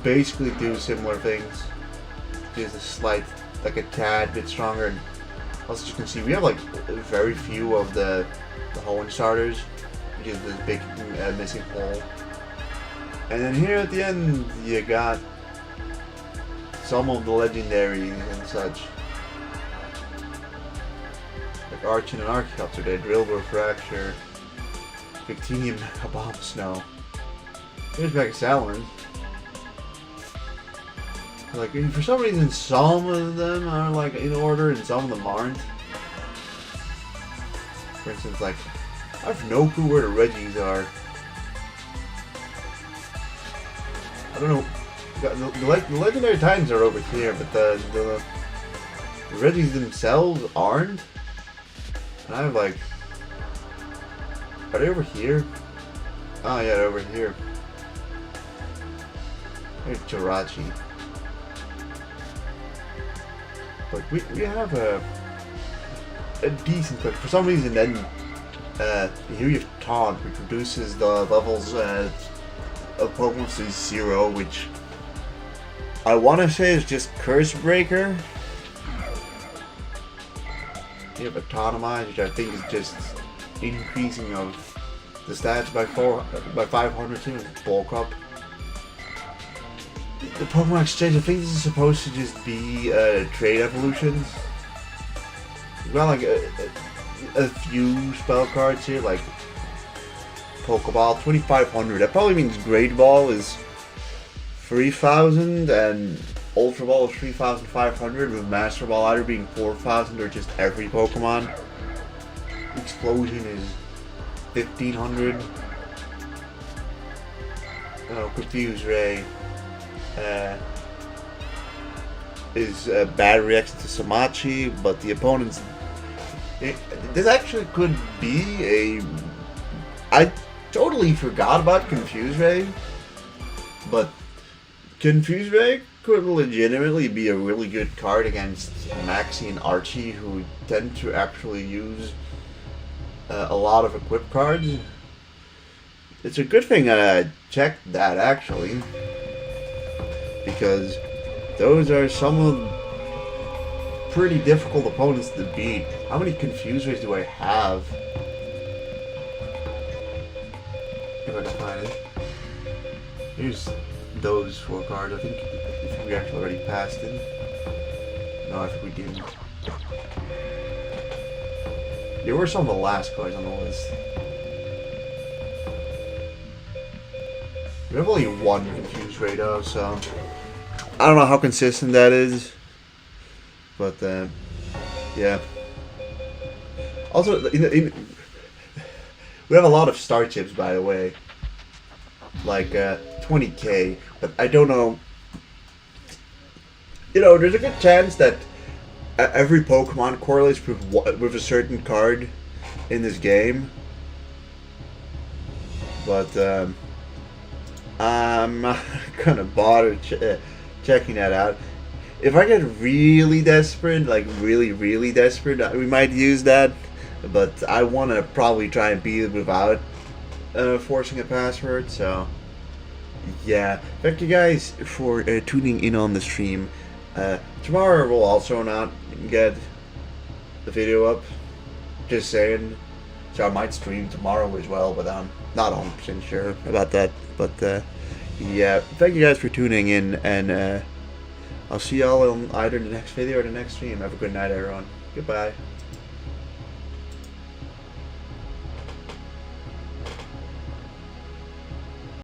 basically do similar things. Just a slight, like a tad bit stronger. And also, as you can see, we have like very few of the Hoenn starters, which is this big missing hole. And then here at the end, you got some of the legendaries and such. Like Archon and Archeopter, they Drillbur Fracture, Victinium Bomb Snow. Here's Mega Salamence. Like, for some reason, some of them are like in order and some of them aren't. For instance, like, I have no clue where the Regis are. I don't know. The legendary Titans are over here, but the Regis themselves aren't. And I'm like, are they over here? Oh yeah, they're over here. There's Jirachi. Like we have a decent clip. For some reason, then here you have Taunt, which reduces the levels of Pokemon to 0, which I want to say is just Curse Breaker. You have Autotomize, which I think is just increasing of the stats by 500 too. Bulk Up. The Pokemon Exchange, I think this is supposed to just be trade evolutions. We've got like a few spell cards here, like Pokeball 2500. That probably means Great Ball is 3000 and Ultra Ball is 3500, with Master Ball either being 4000 or just every Pokemon. Explosion is 1500. Confuse Ray is a bad reaction to Samachi, but the opponent's... This actually could be a... I totally forgot about Confuse Ray, but Confuse Ray could legitimately be a really good card against Maxie and Archie, who tend to actually use a lot of equip cards. It's a good thing I checked that, actually, because those are some of pretty difficult opponents to beat. How many Confuse Rays do I have? If I can find it. Here's those 4 cards. I think we actually already passed it. No, I think we didn't. There were some of the last cards on the list. We have only one confused radar, so I don't know how consistent that is. But yeah. Also, we have a lot of star chips, by the way. Like 20k, but I don't know. There's a good chance that every Pokemon correlates with a certain card in this game. But I'm not gonna bother checking that out. If I get really desperate, like really desperate, we might use that. But I want to probably try and beat it without forcing a password. So yeah, thank you guys for tuning in on the stream. Tomorrow we'll also not get the video up. Just saying. So I might stream tomorrow as well, but I'm not 100% sure about that. But yeah, thank you guys for tuning in, and I'll see y'all on either the next video or the next stream. Have a good night, everyone. Goodbye.